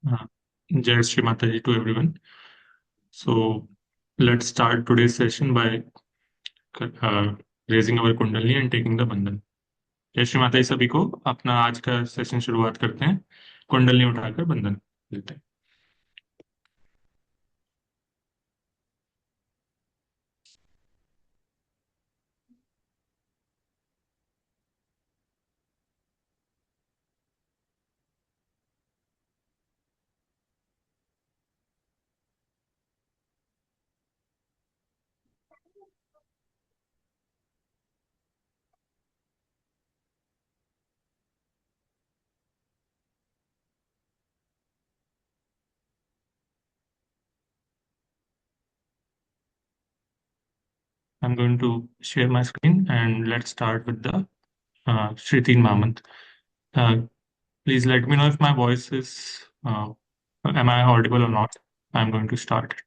Jai Shri Mataji to everyone. So let's start today's session by uh, raising our Kundalini and taking the बंधन. जय श्री माता जी सभी को अपना आज का सेशन शुरुआत करते हैं कुंडलनी उठाकर बंधन लेते हैं. I'm going to share my screen and let's start with the Shri Teen Mahamant. Uh, Please let me know if my voice is am I audible or not. I'm going to start.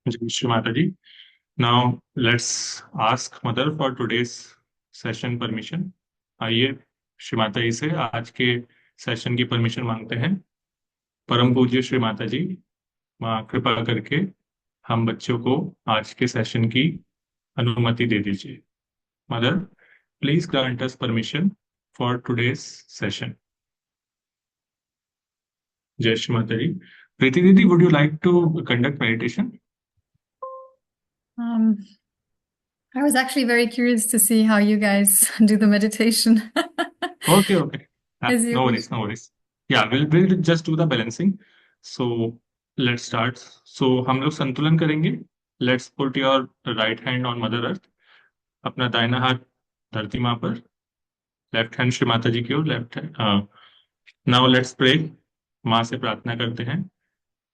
Jai Shri Mataji. Now let's ask Mother for today's session permission. आइए श्री माता जी से आज के session की permission मांगते हैं. परम पूज्य श्री माता जी, माँ कृपा करके हम बच्चों को आज के सेशन की अनुमति दे दीजिए. Mother, please grant us permission for today's session. जय श्री माता जी। प्रीति दीदी, would you like to conduct meditation? Um, I was actually very curious to see how you guys do the meditation. Okay, okay. As you No wish. worries, no worries. Yeah, we'll just do the balancing. So let's start. So हम लोग संतुलन करेंगे. Let's put your right hand on Mother Earth. अपना दाहिना हाथ धरती माँ पर. लेफ्ट हैंड श्री माता जी की ओर. Left hand. Now let's pray. माँ से प्रार्थना करते हैं.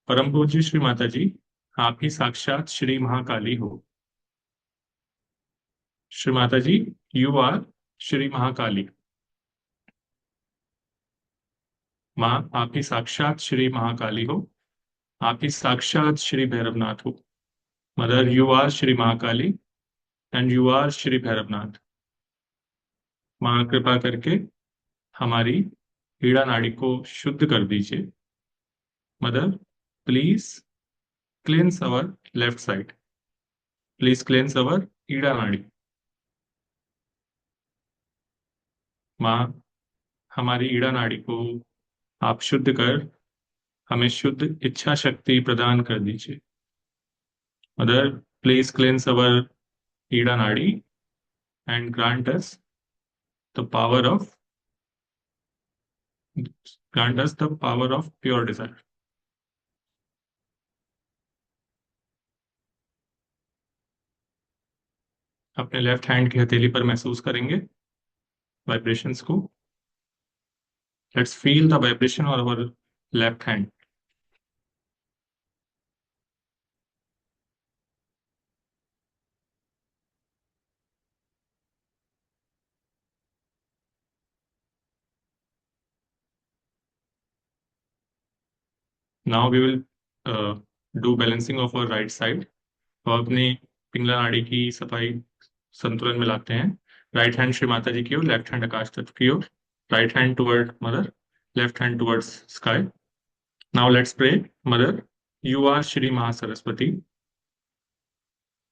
परम पूज्य श्री माता जी, आप ही साक्षात श्री महाकाली हो. श्री माता जी, यू आर श्री महाकाली. माँ, आप ही साक्षात श्री महाकाली हो. आप ही साक्षात श्री भैरवनाथ हो. Mother, you are Shri Mahakali and you are Shri Bhairavnath. माँ, कृपा करके हमारी पीड़ा नाड़ी को शुद्ध कर दीजिए. Mother, please cleanse our left side. Please cleanse our Ida nadi. माँ, हमारी ईड़ा नाड़ी को आप शुद्ध कर हमें शुद्ध इच्छा शक्ति प्रदान कर दीजिए. Mother, please cleanse our Ida nadi and grant us the power of grant us the power of pure desire. अपने लेफ्ट हैंड की हथेली पर महसूस करेंगे वाइब्रेशंस को. Let's feel the vibration on our left hand. Now we will do balancing of our right side. तो अपनी पिंगला नाड़ी की सफाई संतुलन में लाते हैं. राइट हैंड श्री माता जी की ओर, लेफ्ट हैंड आकाश तत्व की ओर. Right hand toward mother, left hand towards sky. Now let's pray. Mother, you are Shri Mahasaraswati.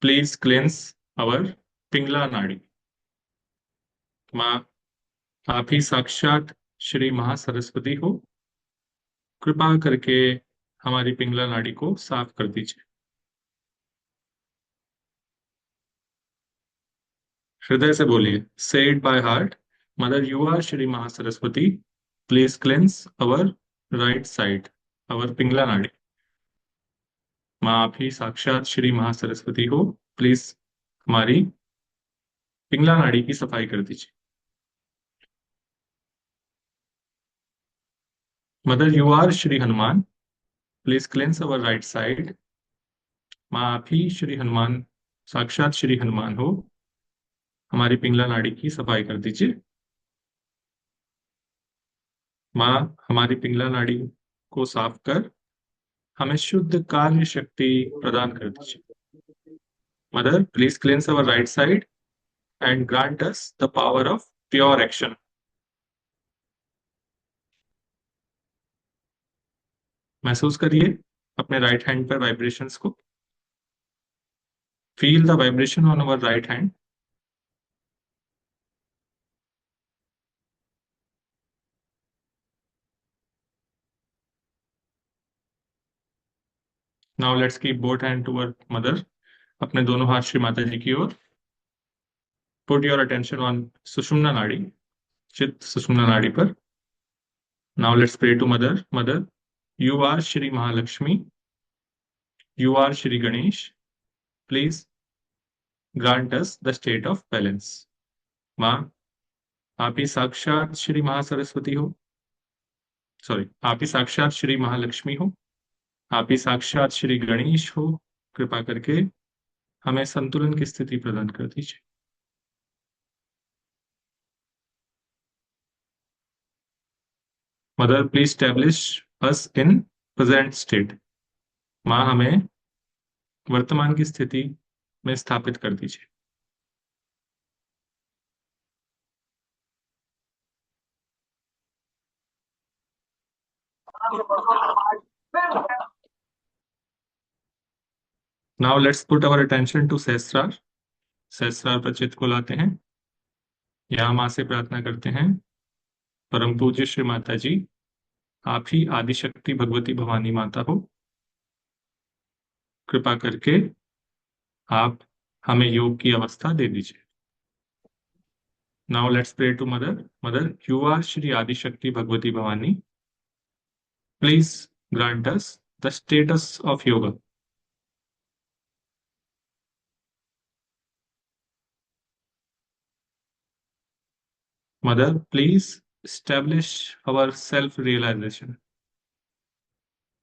Please cleanse our Pingala nadi. माँ, आप ही साक्षात श्री महासरस्वती हो. कृपा करके हमारी पिंगला नाड़ी को साफ कर दीजिए. हृदय से बोलिए. Say it by heart. Mother, you are Shri Mahasaraswati. Please cleanse our right side, our Pingala nadi. माँ, आप ही साक्षात श्री महासरस्वती हो. प्लीज हमारी पिंगला नाड़ी की सफाई कर दीजिए. Mother, you are Shri Hanuman. Please cleanse our right side. माँ, आप ही श्री हनुमान, साक्षात श्री हनुमान हो. हमारी पिंगला नाड़ी की सफाई कर दीजिए. माँ, हमारी पिंगला नाड़ी को साफ कर हमें शुद्ध कार्य शक्ति प्रदान कर दीजिए. Mother, please cleanse our right side and grant us the power of pure action. महसूस करिए अपने राइट हैंड पर वाइब्रेशंस को. Feel the vibration on our right hand. Now let's keep both hand toward mother. अपने दोनों हाथ श्री माता जी की ओर. Put your attention on Sushumna nadi, चित्त सुषुम्ना नाड़ी पर. Now let's pray to mother. Mother, you are Shri Mahalakshmi. You are Shri Ganesh. Please grant us the state of balance. माँ, आप ही साक्षात श्री महासरस्वती हो. सॉरी, आप ही साक्षात श्री महालक्ष्मी हो. आप ही साक्षात श्री गणेश हो. कृपा करके हमें संतुलन की स्थिति प्रदान कर दीजिए. Mother, please establish us in present state. माँ, हमें वर्तमान की स्थिति में स्थापित कर दीजिए. Now let's put our attention to Sahasrara. Sahasrara पर चित्त को लाते हैं. यहाँ माँ से प्रार्थना करते हैं. परम पूज्य श्री माता जी, आप ही आदिशक्ति भगवती भवानी माता हो, कृपा करके आप हमें योग की अवस्था दे दीजिए। Now let's pray to mother. Mother, you are Shri Adishakti Bhagwati Bhavani, please grant us the status of yoga. Mother, please establish our self realization।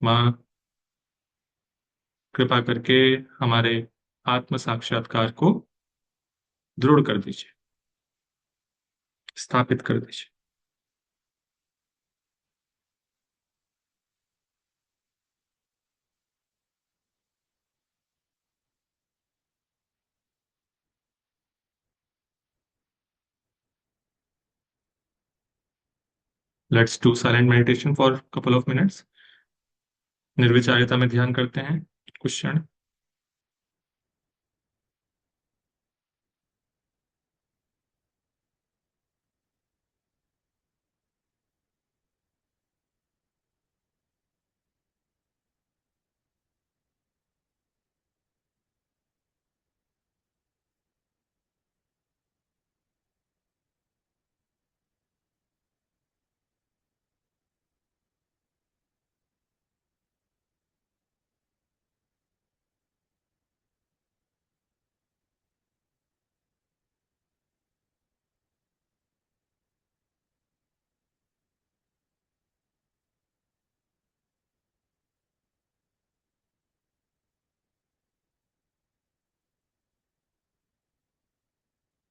माँ, कृपा करके हमारे आत्म साक्षात्कार को दृढ़ कर दीजिए, स्थापित कर दीजिए। Let's do silent meditation for couple of minutes. निर्विचारिता में ध्यान करते हैं कुछ क्षण।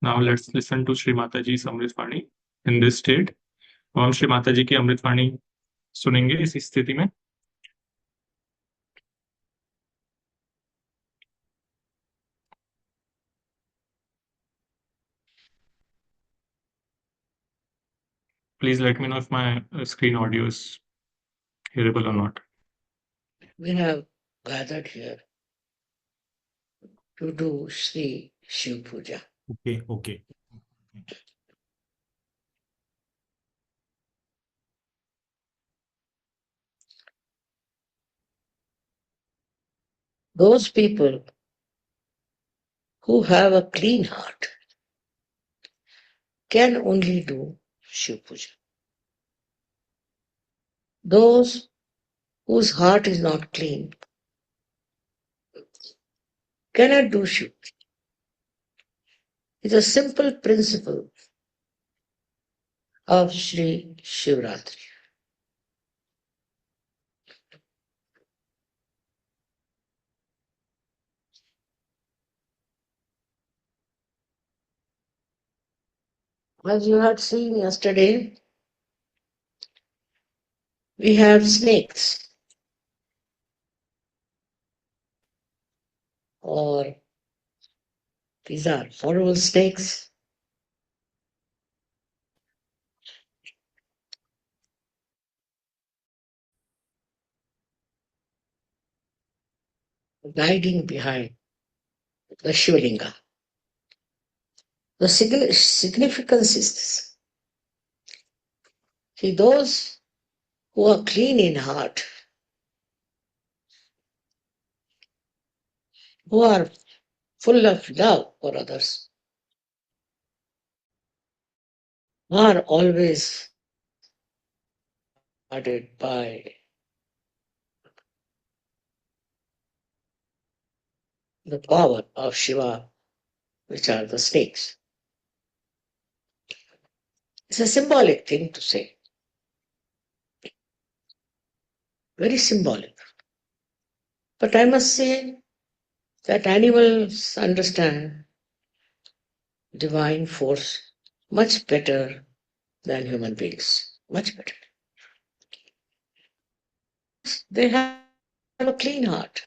Now let's listen to Shri Mata ji अमृतवाणी इन दिस स्टेट। हम श्री माता जी की अमृतवाणी सुनेंगे इस स्थिति में। Please let me know if my screen audio is hearable or not. We have gathered here to do Sri Shiv Puja. Okay. Those people who have a clean heart can only do Shiv Puja. Those whose heart is not clean cannot do Shiv Puja. It's a simple principle of Sri Shivratri. As you had seen yesterday, we have snakes, or these are horrible snakes. Guiding behind the Shivalinga. The significance is this. See, those who are clean in heart, who are full of love for others, are always guarded by the power of Shiva, which are the snakes. It's a symbolic thing to say, very symbolic. But I must say that animals understand divine force much better than human beings, much better. They have a clean heart.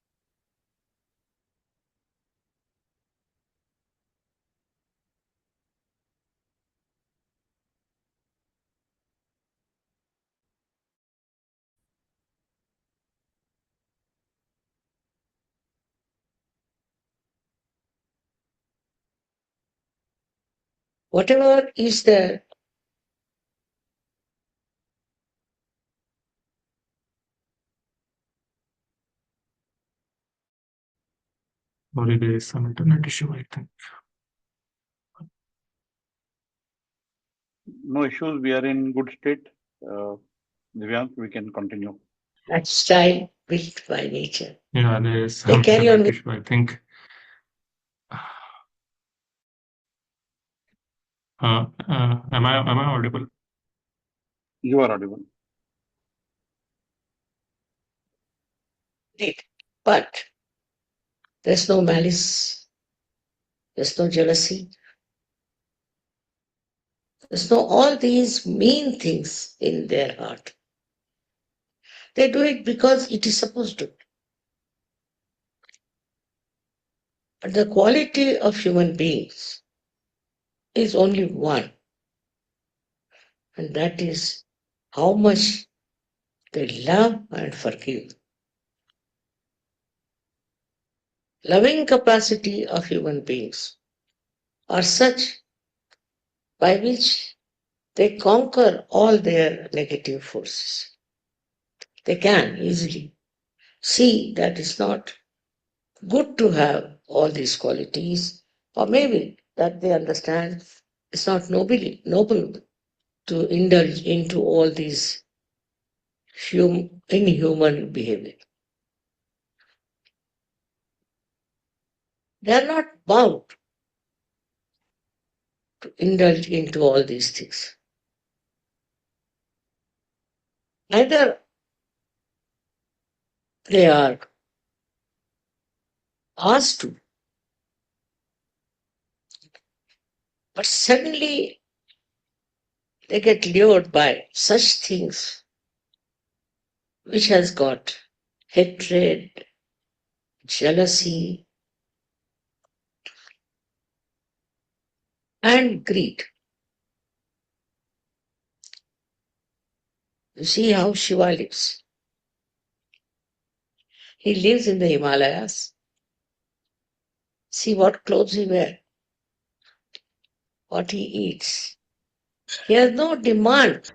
Whatever is there, Sorry, there is some internet issue, I think. No issues. We are in good state. Divayansh, we can continue. That style built by nature. Yeah, there is They some carry on internet with issue, I think. Am I audible? You are audible. it. But there's no malice, there's no jealousy, there's no all these mean things in their heart. They do it because it is supposed to. But the quality of human beings is only one, and that is how much they love and forgive. Loving capacity of human beings are such by which they conquer all their negative forces. They can easily see that it's not good to have all these qualities, or maybe that they understand it's not noble to indulge into all these inhuman behavior. They are not bound to indulge into all these things. Neither they are asked to, but suddenly they get lured by such things which has got hatred, jealousy, and greed. You see how Shiva lives. He lives in the Himalayas. See what clothes he wears, what he eats. He has no demand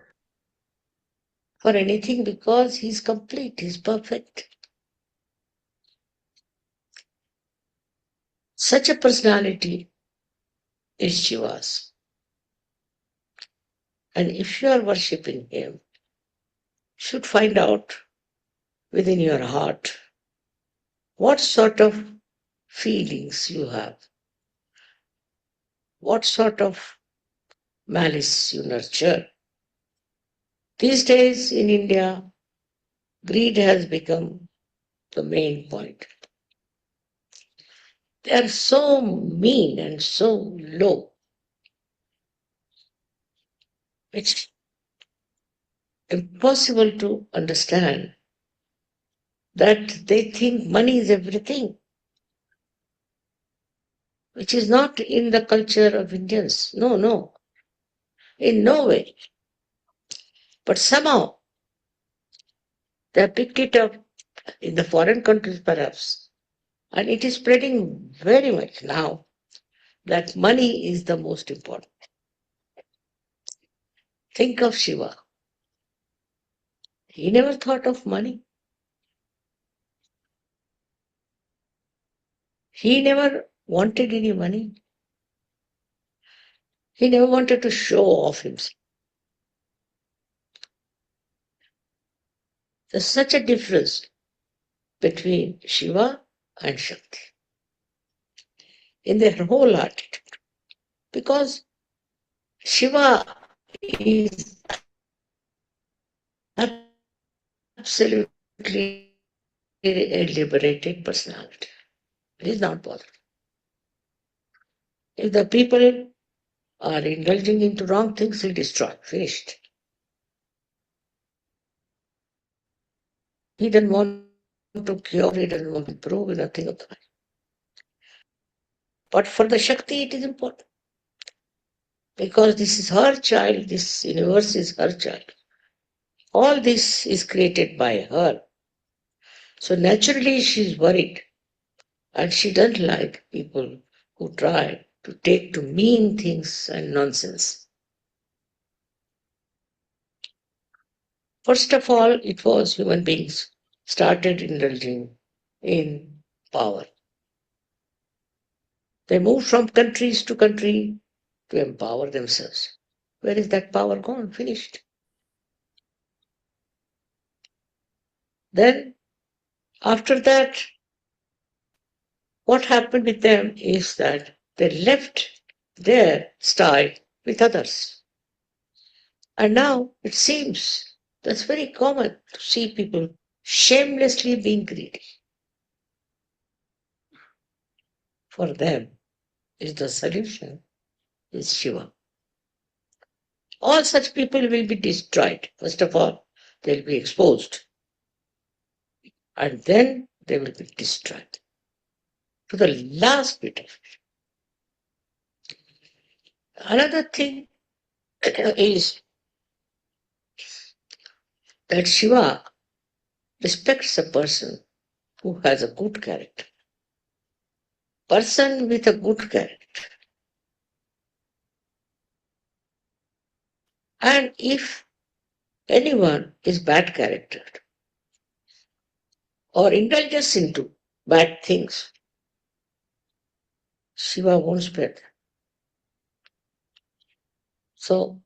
for anything because he's complete, he's perfect. Such a personality is Shiva's. And if you are worshipping him, you should find out within your heart what sort of feelings you have, what sort of malice you nurture. These days in India, greed has become the main point. They are so mean and so low. It's impossible to understand that they think money is everything, which is not in the culture of Indians. No, no, in no way. But somehow they have picked it up in the foreign countries perhaps, and it is spreading very much now that money is the most important. Think of Shiva. He never thought of money. He never wanted any money. He never wanted to show off himself. There's such a difference between Shiva and Shakti in their whole attitude. Because Shiva is absolutely a liberated personality. He is not bothered. If the people are indulging into wrong things, he'll destroy. Finished. He doesn't want to cure, he doesn't want to improve, nothing of the kind. But for the Shakti, it is important. Because this is her child, this universe is her child. All this is created by her. So naturally, she's worried. And she doesn't like people who try to take to mean things and nonsense. First of all, it was human beings started indulging in power. They moved from countries to country to empower themselves. Where is that power gone? Finished. Then, after that, what happened with them is that they left their style with others. And now it seems that's very common to see people shamelessly being greedy. For them, is the solution is Shiva. All such people will be destroyed. First of all, they'll be exposed. And then they will be destroyed. To the last bit of it. Another thing is that Shiva respects a person who has a good character. Person with a good character. And if anyone is bad charactered or indulges into bad things, Shiva won't spare them. So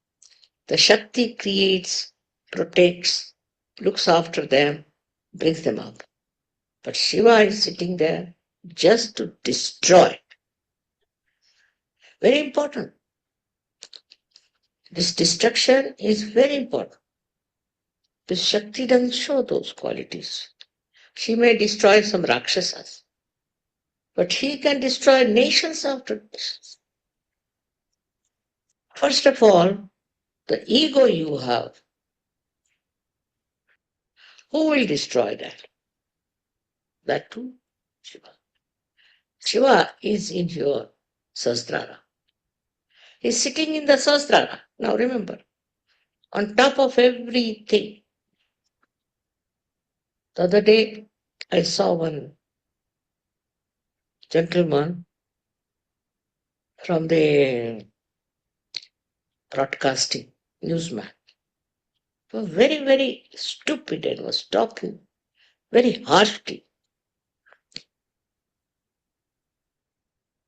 the Shakti creates, protects, looks after them, brings them up. But Shiva is sitting there just to destroy. Very important. This destruction is very important. The Shakti doesn't show those qualities. She may destroy some Rakshasas, but he can destroy nations after nations. First of all, the ego you have, who will destroy that? That too, Shiva. Shiva is in your Sahasrara. He's sitting in the Sahasrara. Now remember, on top of everything. The other day, I saw one gentleman from the broadcasting newsman. He was very, very stupid and was talking very harshly.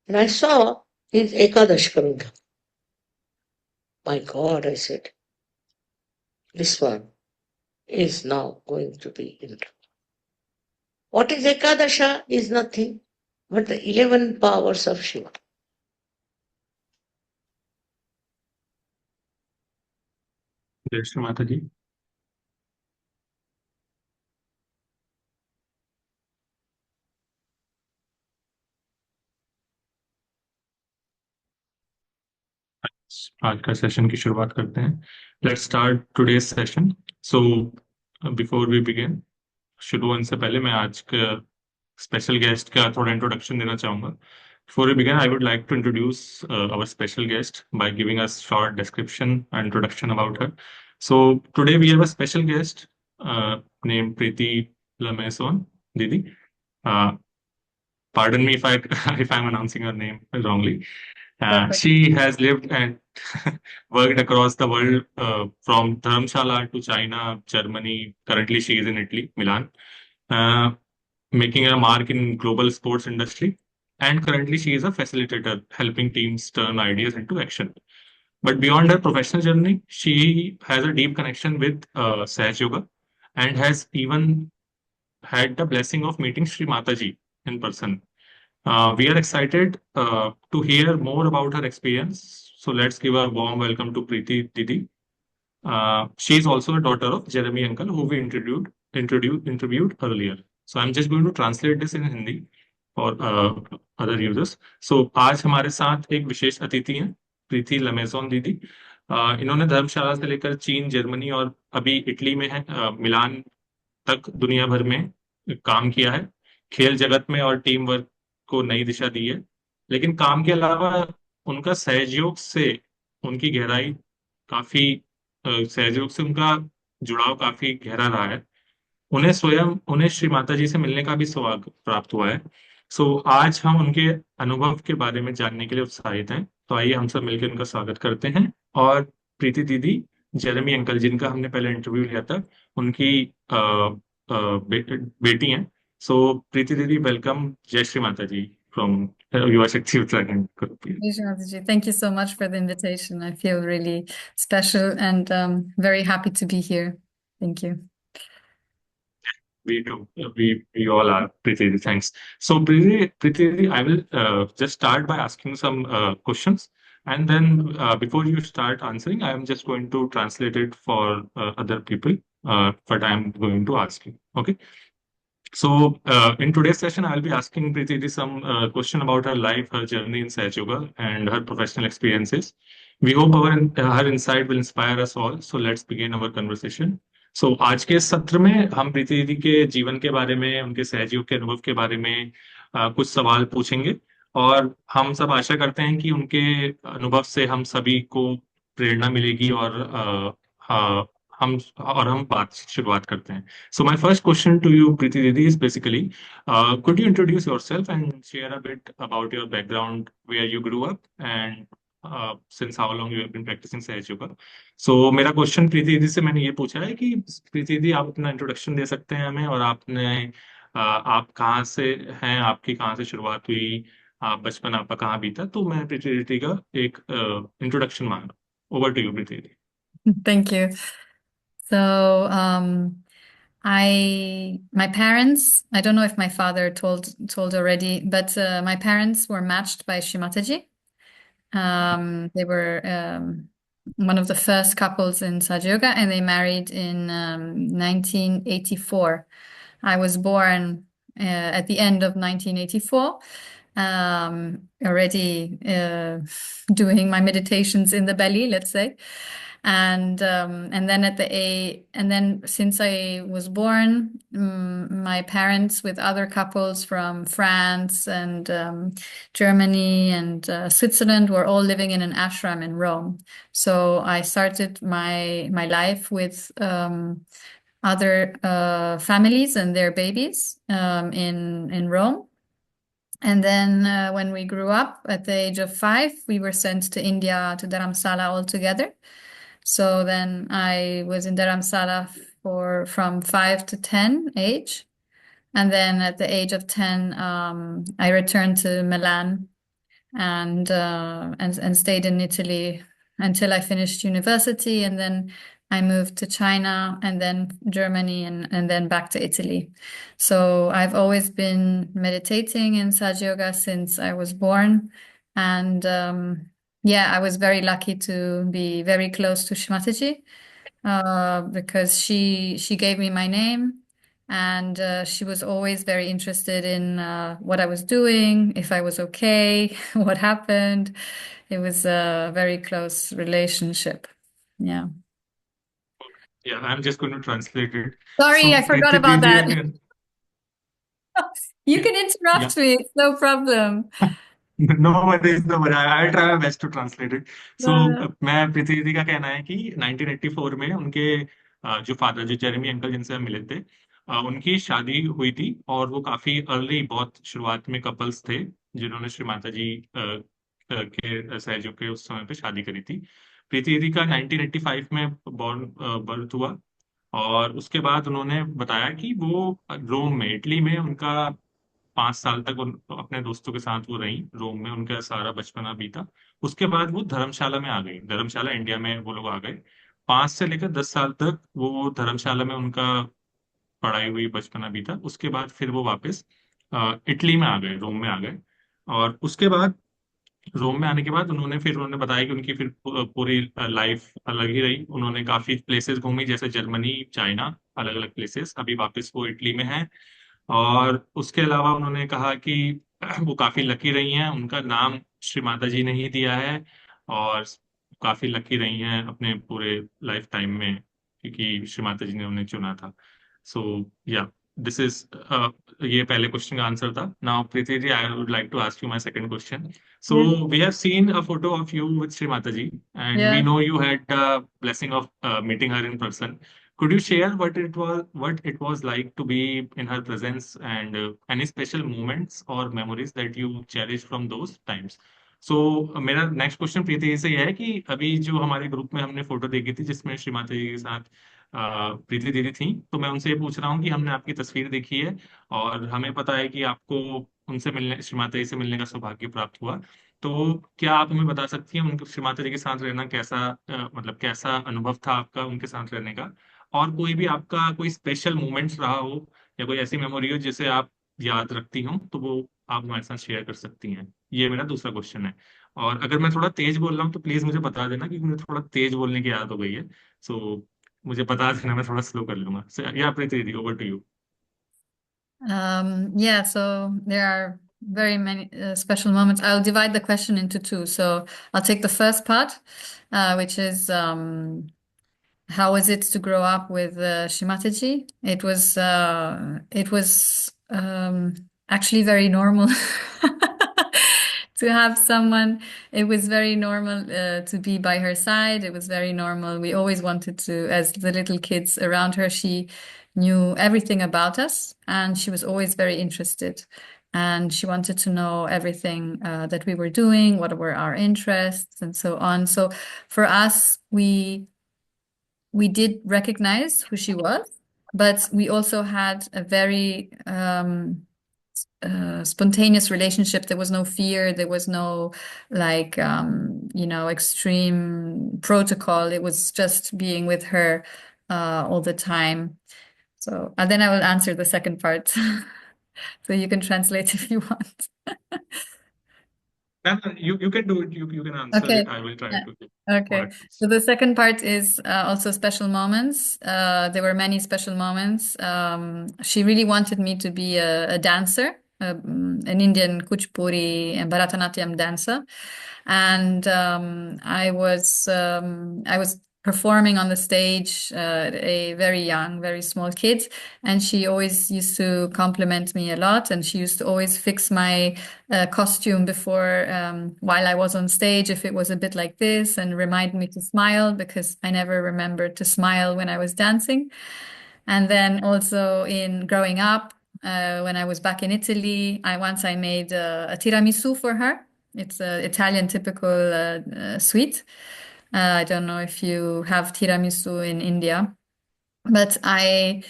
And I saw his Ekadash coming up. My God, I said, this one is now going to be in trouble. What is Ekadasha is nothing but the 11 powers of Shiva. जय श्री माता जी। आज का session की शुरुआत करते हैं। Let's start today's session. So before we begin, शुरू होने से पहले मैं आज के स्पेशल गेस्ट का थोड़ा इंट्रोडक्शन देना चाहूंगा। Before we begin, I would like to introduce our special guest by giving us short description and introduction about her. So today we have a special guest named Pritti Didi. Pardon me if if I'm announcing her name wrongly. She has lived and worked across the world from Dharamshala to China, Germany. Currently, she is in Italy, Milan, making a mark in global sports industry. And currently, she is a facilitator, helping teams turn ideas into action. But beyond her professional journey, she has a deep connection with Sahaj Yoga and has even had the blessing of meeting Sri Mataji in person. We are excited to hear more about her experience. So let's give a warm welcome to Pritti Didi. She is also a daughter of Jeremy uncle, who we interviewed earlier. So I'm just going to translate this in Hindi for other users. So आज हमारे साथ एक विशेष अतिथि हैं, प्रीति लमेजोन दीदी। इन्होंने धर्मशाला से लेकर चीन, जर्मनी और अभी इटली में है, मिलान तक दुनिया भर में काम किया है। खेल जगत में और टीम वर्क को नई दिशा दी है। लेकिन काम के अलावा उनका सहयोग से उनकी गहराई काफी सहयोग से उनका जुड़ाव काफी गहरा रहा है। उन्हें श्री माता जी से मिलने का भी सौभाग्य प्राप्त हुआ है। सो आज हम उनके अनुभव के बारे में जानने के लिए उत्साहित हैं। तो आइए हम सब मिलकर उनका स्वागत करते हैं। और प्रीति दीदी, जेरेमी अंकल जिनका हमने पहले इंटरव्यू लिया था, उनकी बेटी हैं। सो प्रीति दीदी, वेलकम। जय श्री माता जी। from Yuvashakti Uttarakhand group. Shimataji, thank you so much for the invitation. I feel really special and very happy to be here. Thank you. We do. We all are, Pritti. Thanks. So, Pritti, I will just start by asking some questions, and then before you start answering, I am just going to translate it for other people. But I am going to ask you. Okay. So, in today's session, I'll be asking Preeti some question about her life, her journey in Sahaj Yoga, and her professional experiences. We hope her insight will inspire us all. So, let's begin our conversation. So, आज के इस सत्र में हम प्रीति दीदी के जीवन के बारे में, उनके सहज योग के अनुभव के बारे में कुछ सवाल पूछेंगे और हम सब आशा करते हैं कि उनके अनुभव से हम सभी को प्रेरणा मिलेगी और हम बात शुरुआत करते हैं. So my first question to you, Preeti Didi, is basically, could you introduce yourself and share a bit about your background, where you grew up, and since how long you have been practicing Sahaj Yoga? So मेरा question प्रीति दीदी से मैंने ये पूछा है कि प्रीति दीदी आप अपना इंट्रोडक्शन दे सकते हैं हमें और आप कहाँ से हैं, आपकी कहाँ से शुरुआत हुई, आप बचपन आपका कहाँ बीता. तो मैं प्रीति दीदी का एक इंट्रोडक्शन मांग रहा हूँ. ओवर टू यू प्रीति दीदी. Thank you. So, my parents, I don't know if my father told already, but my parents were matched by Shimataji. They were one of the first couples in Sahaja Yoga, and they married in 1984. I was born at the end of 1984, already doing my meditations in the belly, let's say. And then since I was born, my parents with other couples from France and Germany and Switzerland were all living in an ashram in Rome. So I started my life with other families and their babies in Rome. And then when we grew up at the age of 5, we were sent to India, to Dharamsala all together. So then I was in Dharamsala from 5 to 10 age. And then at the age of 10, I returned to Milan and stayed in Italy until I finished university. And then I moved to China and then Germany and then back to Italy. So I've always been meditating in Sahaja Yoga since I was born. And I was very lucky to be very close to Shimataji because she gave me my name. And she was always very interested in what I was doing, if I was okay, what happened. It was a very close relationship. Yeah. Yeah, I'm just going to translate it. Sorry, So, I forgot Preeti about Didi, that. You can interrupt me. It's no problem. No worries, no worries. I'll try my best to translate it. So, No. मैं प्रीति दीदी का कहना है कि 1984 में उनके जो father, जो जेरेमी अंकल जिनसे हम मिले थे, उनकी शादी हुई थी और वो काफी अर्ली, बहुत शुरुआत में कपल्स थे जिन्होंने श्री माता जी के सहयोग के उस समय पे शादी करी थी. प्रीति दीदी का 1985 में बर्थ हुआ और उसके बाद उन्होंने बताया कि वो रोम में, इटली में उनका 5 साल तक अपने दोस्तों के साथ वो रही. रोम में उनका सारा बचपना बीता. उसके बाद वो धर्मशाला में आ गई. धर्मशाला, इंडिया में वो लोग आ गए. 5 से लेकर 10 साल तक वो धर्मशाला में उनका पढ़ाई हुई, बचपना बीता. उसके बाद फिर वो वापस इटली में आ गए, रोम में आ गए. और उसके बाद रोम में आने के बाद उन्होंने बताया कि उनकी फिर पूरी लाइफ अलग ही रही. उन्होंने काफी प्लेसेस घूमी, जैसे जर्मनी, चाइना, अलग अलग प्लेसेस. अभी वापस वो इटली में हैं. और उसके अलावा उन्होंने कहा कि वो काफी लकी रही हैं, उनका नाम श्री माता जी ने ही दिया है. और काफी लकी रही हैं अपने पूरे लाइफ टाइम में क्योंकि श्री माता जी ने उन्हें चुना था. सो या, दिस इज ये पहले क्वेश्चन का आंसर था. Now Preeti ji, I would like to ask you my second question. So Yes. we have seen a photo of you with Sri Mataji, and we Yeah. know you had the blessing of meeting her in person. Could you share what it was like to be in her presence, and any special moments or memories that you cherish from those times? So मेरा next question प्रीति से यह है कि अभी जो हमारे group में हमने फोटो देखी थी जिसमें श्री माता जी के साथ प्रीति दीदी थी, तो मैं उनसे ये पूछ रहा हूँ कि हमने आपकी तस्वीर देखी है और हमें पता है कि आपको उनसे मिलने, श्री माता जी से मिलने का सौभाग्य प्राप्त हुआ। तो क्या आप हमें बता सकती हैं उनके, श्री माता जी के साथ रहना कैसा, मतलब कैसा अनुभव था आपका उनके साथ रहने का? और कोई भी आपका कोई स्पेशल मोमेंट्स रहा हो या कोई ऐसी मेमोरी हो जिसे आप याद रखती हो, तो वो आप हमारे साथ शेयर कर सकती हैं। ये मेरा दूसरा क्वेश्चन है। और अगर मैं थोड़ा तेज बोल रहा हूँ तो प्लीज मुझे बता देना, क्योंकि मुझे थोड़ा तेज बोलने की आदत हो गई है। सो मुझे बता देना, मैं थोड़ा स्लो कर लूंगा। या प्रीति दीदी, over to you. Yeah, so there are very many special moments. I'll divide the question into two. So I'll take the first part, which is how was it to grow up with Shimataji? It was actually very normal to have someone. It was very normal to be by her side. It was very normal. We always wanted to, as the little kids around her, she knew everything about us, and she was always very interested. And she wanted to know everything that we were doing, what were our interests, and so on. So for us, we did recognize who she was, but we also had a very spontaneous relationship. There was no fear. There was no like extreme protocol. It was just being with her all the time. So and then I will answer the second part, so you can translate if you want. You can do it. You can answer Okay. it. I will try Yeah. to give more Okay. advice. So the second part is also special moments. There were many special moments. She really wanted me to be a dancer, an Indian Kuchipuri and Bharatanatyam dancer. And I was performing on the stage, a very young, very small kid, and she always used to compliment me a lot, and she used to always fix my costume before, while I was on stage, if it was a bit like this, and remind me to smile because I never remembered to smile when I was dancing. And then also in growing up, when I was back in Italy, I made a tiramisu for her. It's an Italian typical sweet. I don't know if you have tiramisu in India, but I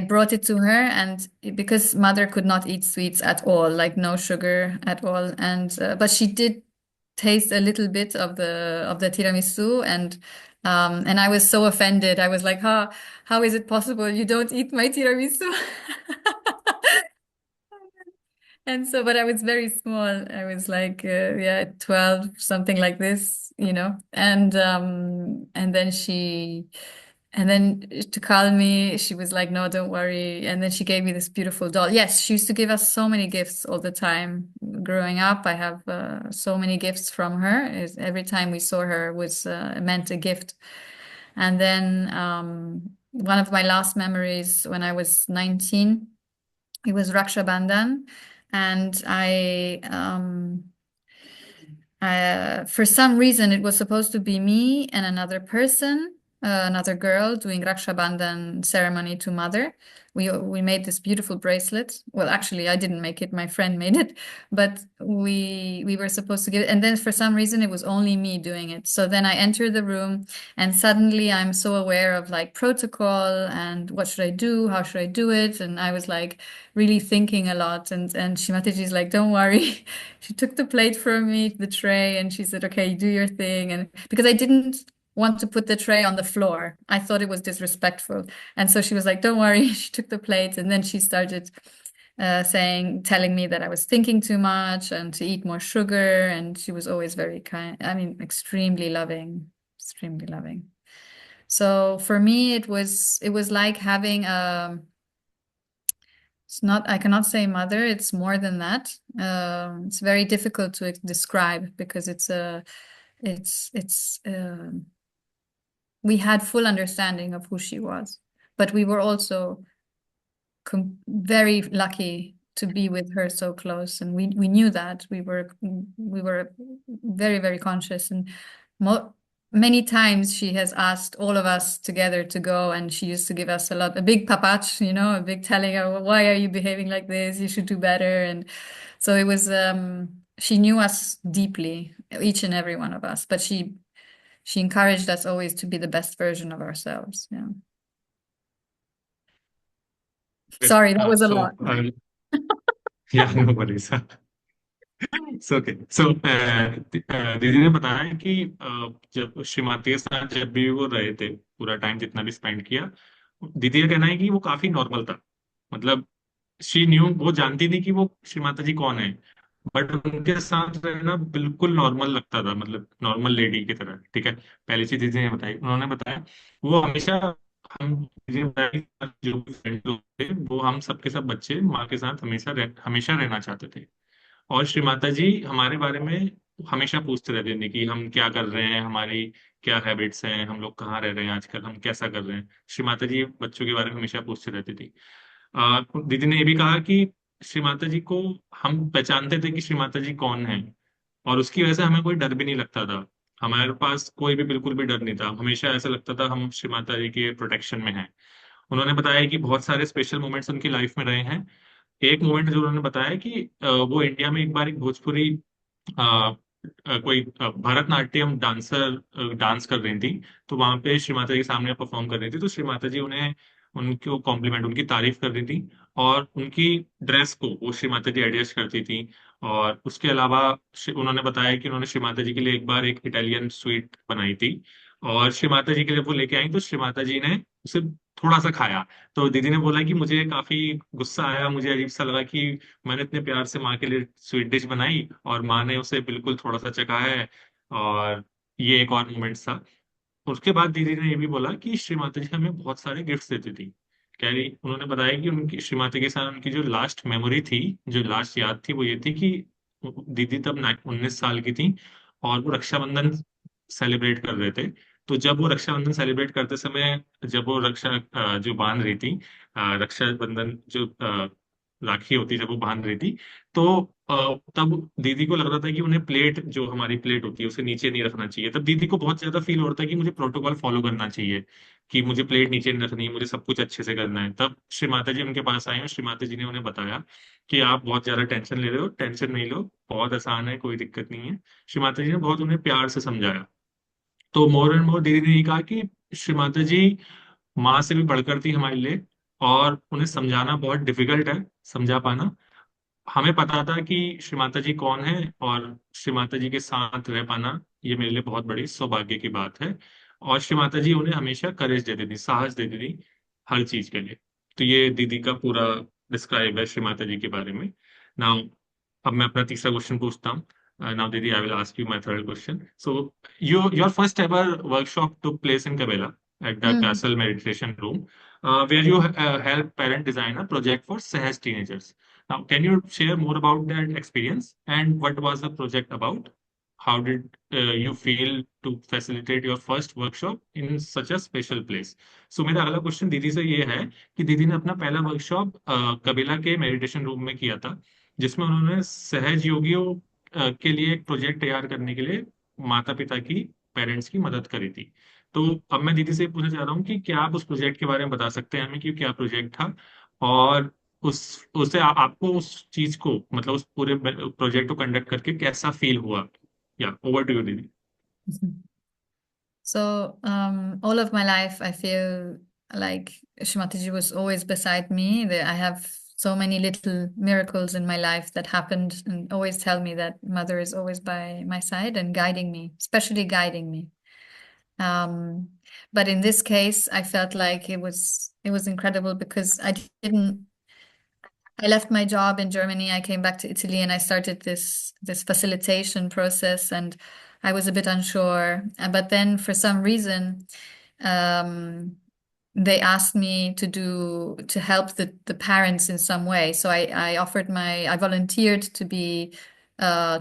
brought it to her, and because mother could not eat sweets at all, like no sugar at all, and but she did taste a little bit of the tiramisu, and I was so offended. I was like, how is it possible you don't eat my tiramisu? And so, but I was very small. I was like, yeah, 12, something like this, and then and then to calm me, she was like, no, don't worry. And then she gave me this beautiful doll. Yes, she used to give us so many gifts all the time. Growing up, I have so many gifts from her. Every time we saw her was meant a gift. And then one of my last memories when I was 19, it was Raksha Bandhan. And for some reason, it was supposed to be me and another person, another girl doing Raksha Bandhan ceremony to mother. We made this beautiful bracelet. Well, actually, I didn't make it. My friend made it, but we were supposed to give it. And then for some reason, it was only me doing it. So then I entered the room, and suddenly I'm so aware of like protocol and what should I do? How should I do it? And I was like really thinking a lot. And Shimataji's like, don't worry. She took the plate from me, the tray, and she said, okay, do your thing. And because I didn't want to put the tray on the floor, I thought it was disrespectful. And so she was like, don't worry. She took the plate, and then she started telling me that I was thinking too much and to eat more sugar. And she was always very kind. I mean, extremely loving, extremely loving. So for me, it was like having I cannot say mother, it's more than that. It's very difficult to describe because we had full understanding of who she was, but we were also very lucky to be with her so close, and we knew that we were very, very conscious, and many times she has asked all of us together to go, and she used to give us a big papach, a big telling her, why are you behaving like this? You should do better. And so it was, she knew us deeply, each and every one of us, but she encouraged us always to be the best version of ourselves. Yeah. Great. Sorry, that was a So lot. Yeah, no worries. So okay so दीदी ने बताया कि जब श्रीमती के साथ जब भी वो रहे थे, पूरा टाइम जितना भी स्पेंड किया, दीदी का कहना है कि वो काफी नॉर्मल था। मतलब शी न्यू, वो जानती थी कि वो श्रीमाता जी कौन है, बट उनके साथ रहना बिल्कुल नॉर्मल लगता था, मतलब नॉर्मल लेडी की तरह। ठीक है, पहली चीज दीदी ने बताई, उन्होंने बताया वो हमेशा, हम दीदी ने बताया कि जो भी फ्रेंड लोग थे वो हम सबके सब बच्चे माँ के साथ हमेशा रहना चाहते थे। और श्री माता जी हमारे बारे में हमेशा पूछते रहते थे कि हम क्या कर रहे हैं, हमारी क्या हैबिट्स हैं, हम लोग कहाँ रह रहे हैं आजकल, हम कैसा कर रहे हैं। श्री माता जी बच्चों के बारे में हमेशा पूछते रहती थी। दीदी ने ये भी कहा कि श्री माता जी को हम पहचानते थे कि श्री माता जी कौन है, और उसकी वजह से हमें कोई डर भी नहीं लगता था। हमारे पास कोई भी बिल्कुल भी डर नहीं था, हमेशा ऐसा लगता था हम श्री माता जी के प्रोटेक्शन में हैं। उन्होंने बताया कि बहुत सारे स्पेशल मोमेंट्स उनकी लाइफ में रहे हैं। एक मोमेंट जो उन्होंने बताया कि वो इंडिया में एक बार एक भोजपुरी कोई भरतनाट्यम डांसर डांस कर रही थी, तो वहां पे श्री माता जी के सामने परफॉर्म कर रही थी, तो श्री माता जी उन्हें उनको कॉम्प्लीमेंट, उनकी तारीफ कर रही थी, और उनकी ड्रेस को वो श्री माता जी एडजस्ट करती थी। और उसके अलावा उन्होंने बताया कि उन्होंने श्री माता जी के लिए एक बार एक इटालियन स्वीट बनाई थी, और श्री माता जी के लिए वो लेके आई, तो श्री माता जी ने उसे थोड़ा सा खाया। तो दीदी ने बोला कि मुझे काफी गुस्सा आया, मुझे अजीब सा लगा कि मैंने इतने प्यार से माँ के लिए स्वीट डिश बनाई और माँ ने उसे बिल्कुल थोड़ा सा चखा है। और ये एक और मोमेंट था। उसके बाद दीदी ने ये भी बोला कि श्री माता जी हमें बहुत सारे गिफ्ट्स देती थी। कह रही, उन्होंने बताया कि उनकी श्री माता के साथ उनकी जो लास्ट मेमोरी थी, जो लास्ट याद थी, वो ये थी कि दीदी तब 19 साल की थी, और वो रक्षाबंधन सेलिब्रेट कर रहे थे। तो जब वो रक्षाबंधन सेलिब्रेट करते समय, जब वो रक्षा जो बांध रही थी, रक्षाबंधन जो राखी होती है, जब वो बांध रही थी, तो तब दीदी को लग रहा था कि उन्हें प्लेट, जो हमारी प्लेट होती है, उसे नीचे नहीं रखना चाहिए। तब दीदी को बहुत ज्यादा फील हो रहा था कि मुझे प्रोटोकॉल फॉलो करना चाहिए, कि मुझे प्लेट नीचे नहीं रखनी है, मुझे सब कुछ अच्छे से करना है। तब श्री माता जी उनके पास आए और श्री माता जी ने उन्हें बताया कि आप बहुत ज्यादा टेंशन ले रहे हो, टेंशन नहीं लो, बहुत आसान है, कोई दिक्कत नहीं है। श्री माता जी ने बहुत उन्हें प्यार से समझाया। तो मोर एंड मोर दीदी ने ये कहा कि श्री माता जी माँ से भी बढ़कर थी हमारे लिए, और उन्हें समझाना बहुत डिफिकल्ट है, समझा पाना। हमें पता था कि श्री माता जी कौन है, और श्री माता जी के साथ रह पाना ये मेरे लिए बहुत बड़ी सौभाग्य की बात है। और श्री माता जी उन्हें हमेशा करेज देती थी, साहस देती थी हर चीज के लिए। तो ये दीदी का पूरा डिस्क्राइब है श्री माता जी के बारे में। नाउ अब मैं अपना तीसरा क्वेश्चन पूछता हूँ। Now didi, I will ask you my third question. So your first ever workshop took place in Cabella at the Mm. castle meditation room, where you help parent design a project for Sahaj teenagers. Now, can you share more about that experience and what was the project about? How did you feel to facilitate your first workshop in such a special place? So, मेरा अगला question दीदी से ये है कि दीदी ने अपना पहला वर्कशॉप कबीला के मेडिटेशन रूम में किया था, जिसमें उन्होंने सहज योगियों के लिए एक प्रोजेक्ट तैयार करने के लिए माता पिता की, पेरेंट्स की मदद करी थी। तो अब मैं दीदी से पूछना चाह रहा हूँ कि क्या आप उस प्रोजेक्ट के बारे में बता सकते हैं हमें कि क्या प्रोजेक्ट था, और उससे आपको उस चीज को, मतलब उस पूरे प्रोजेक्ट को कंडक्ट करके कैसा फील हुआ। या ओवर टू यू दीदी। So, all of my life, I feel like Shimataji was always beside me. I have so many little miracles in my life that happened and always tell me that Mother is always by my side and guiding me, especially guiding me. But in this case, I felt like it was incredible because I left my job in Germany. I came back to Italy and I started this facilitation process, and I was a bit unsure. But then, for some reason, um, they asked me to help the parents in some way. So I volunteered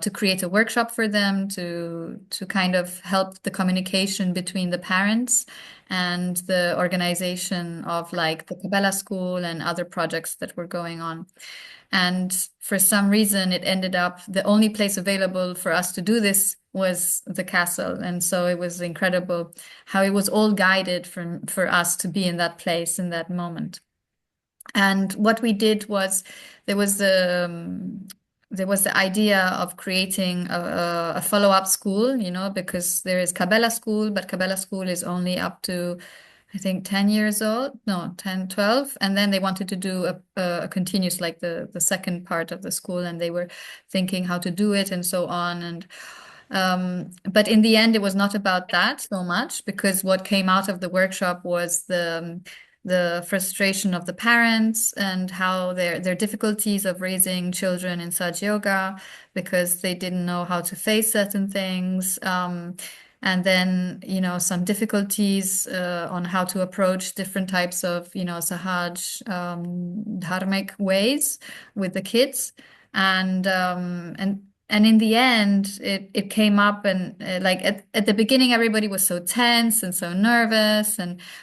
to create a workshop for them to kind of help the communication between the parents and the organization of like the Kabbalah school and other projects that were going on. And for some reason, it ended up the only place available for us to do this was the castle. And so it was incredible how it was all guided for us to be in that place in that moment. And what we did was there was the idea of creating a follow-up school, because there is Kabbalah school, but Kabbalah school is only up to I think 10 years old, no, 10, 12. And then they wanted to do a continuous, like the second part of the school, and they were thinking how to do it and so on. And but in the end, it was not about that so much, because what came out of the workshop was the frustration of the parents and how their difficulties of raising children in Saj Yoga, because they didn't know how to face certain things. And then, some difficulties on how to approach different types of, Sahaj dharmic ways with the kids. And in the end, it came up, and like at the beginning, everybody was so tense and so nervous,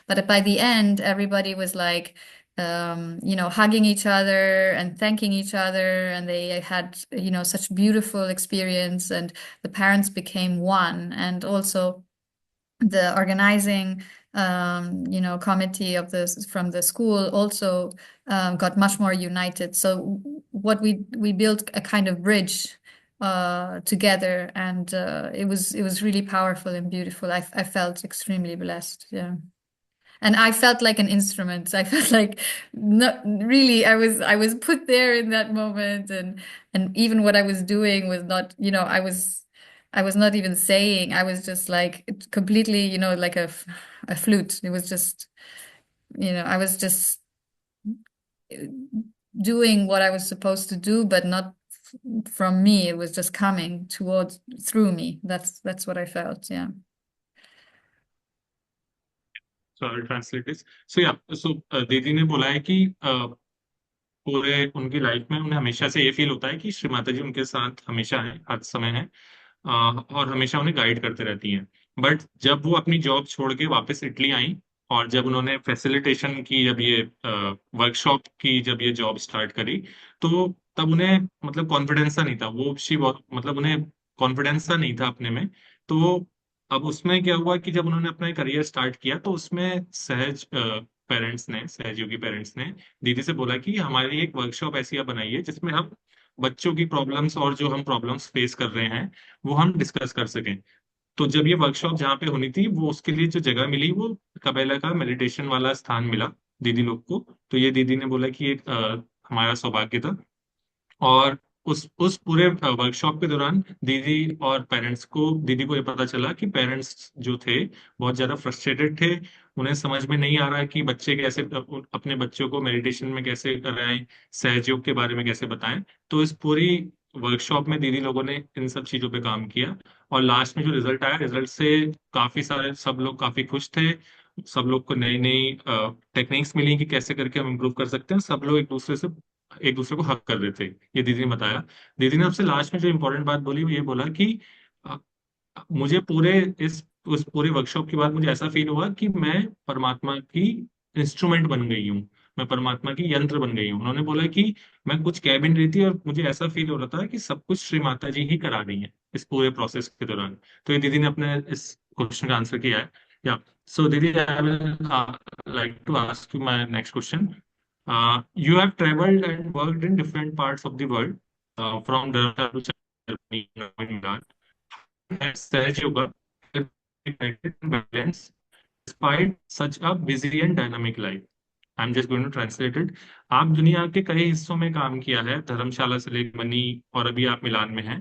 but by the end, everybody was like, hugging each other and thanking each other, and they had, such beautiful experience, and the parents became one, and also the organizing committee of this from the school also got much more united. So what we built a kind of bridge together, and it was really powerful and beautiful. I felt extremely blessed. Yeah. And I felt like an instrument. I felt like, not really, I was put there in that moment, and even what I was doing was not, I was not even saying. I was just like completely, like a flute. It was just, I was just doing what I was supposed to do, but not from me. It was just coming through me. That's what I felt. Yeah. So I'll translate this. So yeah, so दीदी ने बोला है कि पूरे उनकी life में उन्हें हमेशा से ये फील होता है कि श्री माता जी उनके साथ हमेशा है, हर समय है, और हमेशा उन्हें गाइड करते रहती हैं। बट जब वो अपनी जॉब छोड़ के वापस इटली आई, और जब उन्होंने फैसिलिटेशन की, जब ये वर्कशॉप की, जब ये जॉब स्टार्ट करी, तो तब उन्हें मतलब कॉन्फिडेंस सा नहीं था। वो शी मतलब उन्हें कॉन्फिडेंस सा नहीं था अपने में। तो अब उसमें क्या हुआ कि जब उन्होंने अपना करियर स्टार्ट किया, तो उसमें सहयोगी पेरेंट्स ने दीदी से बोला कि हमारी एक वर्कशॉप ऐसी आप बनाइए जिसमें हम बच्चों की प्रॉब्लम्स और जो हम प्रॉब्लम्स फेस कर रहे हैं वो हम डिस्कस कर सकें। तो जब ये वर्कशॉप जहाँ पे होनी थी, वो उसके लिए जो जगह मिली, वो कबेला का मेडिटेशन वाला स्थान मिला दीदी लोग को। तो ये दीदी ने बोला कि एक हमारा सौभाग्य था। और उस पूरे वर्कशॉप के दौरान दीदी को ये पता चला कि पेरेंट्स जो थे बहुत ज्यादा फ्रस्ट्रेटेड थे। उन्हें समझ में नहीं आ रहा है कि बच्चे कैसे अपने बच्चों को मेडिटेशन में कैसे कराएं, सहयोग के बारे में कैसे बताएं। तो इस पूरी वर्कशॉप में दीदी लोगों ने इन सब चीजों पे काम किया, और लास्ट में जो रिजल्ट आया, रिजल्ट से काफी सारे सब लोग काफी खुश थे। सब लोग को नई नई टेक्निक्स मिली कि कैसे करके हम इम्प्रूव कर सकते हैं। सब लोग एक दूसरे को हक कर रहे थे, ये दीदी ने बताया। दीदी ने आपसे लास्ट में जो इम्पोर्टेंट बात बोली वो ये बोला कि अ, मुझे इस उस पूरे वर्कशॉप के बाद मुझे ऐसा फील हुआ कि मैं परमात्मा की इंस्ट्रूमेंट बन गई हूँ, मैं परमात्मा की यंत्र बन गई हूँ। उन्होंने बोला कि मैं कुछ कह भी नहीं रही थी, और मुझे ऐसा फील हो रहा था कि सब कुछ श्री माता जी ही करा रही हैं इस पूरे प्रोसेस के दौरान। तो ये दीदी ने अपने इस क्वेश्चन का आंसर किया है। या सो दीदी, I will like to ask you my next question. You have traveled and worked in different parts of the world, from Dhaka to Germany, England. Has Sahaj Yoga connected and balance despite such a busy and dynamic life? I'm just going to translate it. आप दुनिया के कई हिस्सों में काम किया है, धर्मशाला से लेकर मनी, और अभी आप मिलान में हैं।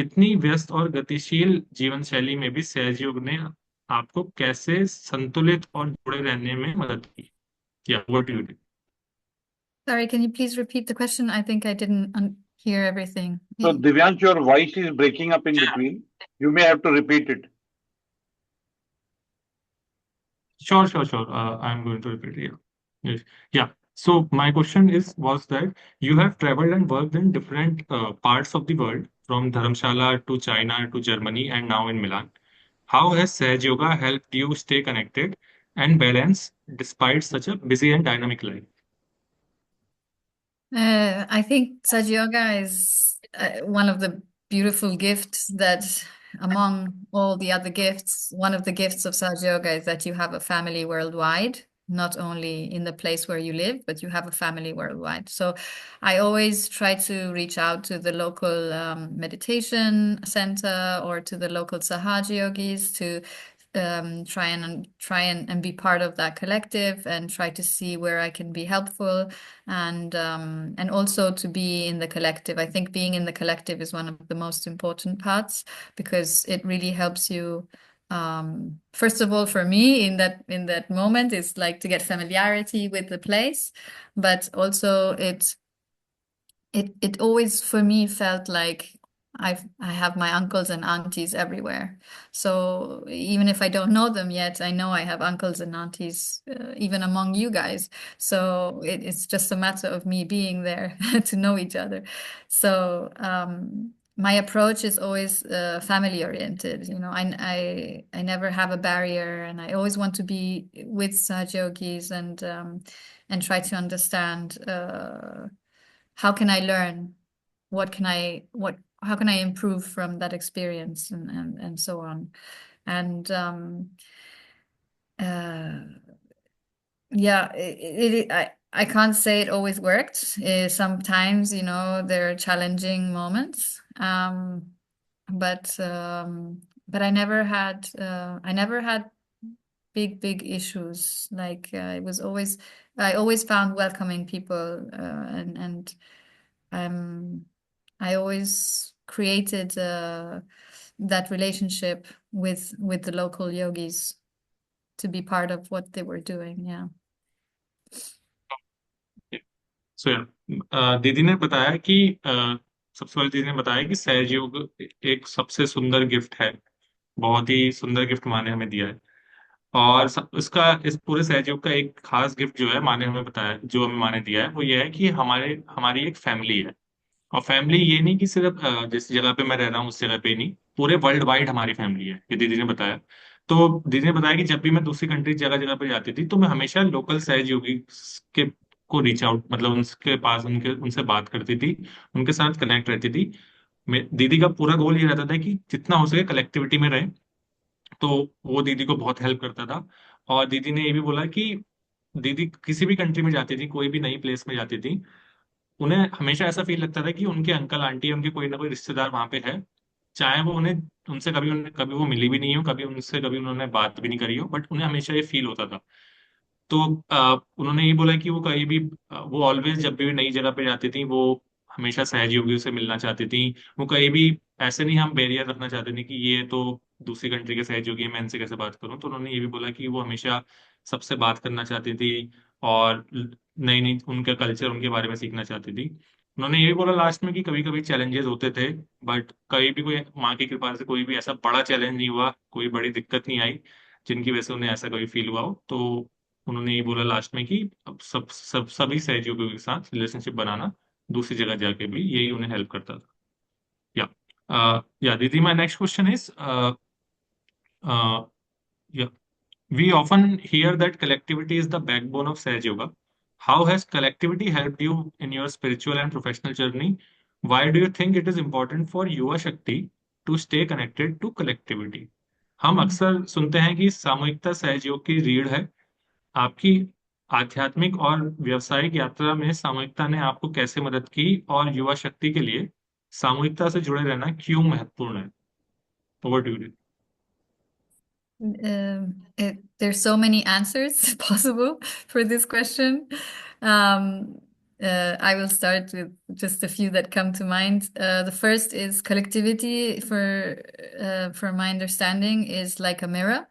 इतनी व्यस्त और गतिशील जीवन शैली में भी सहज योग ने आपको कैसे संतुलित और जुड़े रहने में मदद की? Yeah, what do you do? Sorry, can you please repeat the question? I think I didn't hear everything. So Divayansh, your voice is breaking up in between. You may have to repeat it. Sure. I'm going to repeat it. Yeah. Yes. Yeah. So my question was that you have traveled and worked in different parts of the world, from Dharamshala to China to Germany and now in Milan. How has Sahaj Yoga helped you stay connected and balance despite such a busy and dynamic life? I think Saj Yoga is one of the beautiful gifts that, among all the other gifts, one of the gifts of Saj Yoga is that you have a family worldwide, not only in the place where you live, but you have a family worldwide. So I always try to reach out to the local meditation center or to the local Sahaj yogis to try and be part of that collective and try to see where I can be helpful, and also to be in the collective. I think being in the collective is one of the most important parts, because it really helps you. First of all, for me, in that moment, it's like to get familiarity with the place, but also it always for me felt like I have my uncles and aunties everywhere. So even if I don't know them yet, I know I have uncles and aunties even among you guys. So it's just a matter of me being there to know each other. So my approach is always family oriented. You know, I never have a barrier, and I always want to be with Saj yogis and try to understand. How can I learn? How can I improve from that experience, and so on. And uh, yeah, I can't say it always worked. Sometimes, you know, there are challenging moments. But I never had big issues. Like I always found welcoming people, and I always created that relationship with the local yogis to be part of what they were doing. Yeah. सो दीदी ने बताया कि सबसे पहले दीदी ने बताया कि सहज योग एक सबसे सुंदर गिफ्ट है, बहुत ही सुंदर गिफ्ट माँ ने हमें दिया है। और इसका इस पूरे सहयोग का एक खास गिफ्ट जो है माँ ने हमें बताया, जो हमें माँ ने दिया है, वो ये है कि हमारी एक फैमिली है। और फैमिली ये नहीं कि सिर्फ जिस जगह पे मैं रह रहा हूँ उस जगह पे नहीं, पूरे वर्ल्ड वाइड हमारी फैमिली है, ये दीदी ने बताया। तो दीदी ने बताया कि जब भी मैं दूसरी कंट्री जगह जगह पे जाती थी तो मैं हमेशा लोकल सहयोगी के को रीच आउट, मतलब उनके पास उनसे बात करती थी, उनके साथ कनेक्ट रहती थी। दीदी का पूरा गोल ये रहता था कि जितना हो सके कलेक्टिविटी में रहे। तो वो दीदी को बहुत हेल्प करता था। और दीदी ने ये भी बोला कि दीदी किसी भी कंट्री में जाती थी, कोई भी नई प्लेस में जाती थी, उन्हें हमेशा ऐसा फील लगता था कि उनके अंकल आंटी, उनके कोई ना कोई रिश्तेदार वहां पे है। चाहे वो उन्हें उनसे कभी वो मिली भी नहीं हो, कभी उन्होंने बात भी नहीं करी हो, बट उन्हें हमेशा ये फील होता था। तो उन्होंने ये बोला कि वो कहीं भी वो ऑलवेज जब भी नई जगह पे जाती थी, वो हमेशा सहयोगियों से मिलना चाहती थी। वो कहीं भी ऐसे नहीं हम बैरियर रखना चाहते थे कि ये तो दूसरी कंट्री के सहयोगी हैं, मैं इनसे कैसे बात करूं। तो उन्होंने ये भी बोला कि वो हमेशा सबसे बात करना चाहती थी और नई नई उनका कल्चर, उनके बारे में सीखना चाहती थी। उन्होंने ये भी बोला लास्ट में कि कभी कभी चैलेंजेस होते थे, बट कभी भी कोई माँ की कृपा से कोई भी ऐसा बड़ा चैलेंज नहीं हुआ, कोई बड़ी दिक्कत नहीं आई जिनकी वजह से उन्हें ऐसा कभी फील हुआ हो। तो उन्होंने ये बोला लास्ट में कि अब सभी सहयोगियों के साथ रिलेशनशिप बनाना दूसरी जगह जाके भी यही उन्हें हेल्प करता था। या दीदी, माय नेक्स्ट क्वेश्चन इज, या we often hear that collectivity is the backbone of Saj Yoga. How has collectivity helped you in your spiritual and professional journey? Why do you think it is important for Yuvashakti to stay connected to collectivity? हम अक्सर सुनते हैं कि सामूहिकता सहयोग की रीढ़ है। आपकी आध्यात्मिक और व्यवसायिक यात्रा में सामूहिकता ने आपको कैसे मदद की, और युवा शक्ति के लिए सामूहिकता से जुड़े रहना क्यों महत्वपूर्ण है? Over to you. There's so many answers possible for this question. I will start with just a few that come to mind. The first is collectivity, for my understanding, is like a mirror.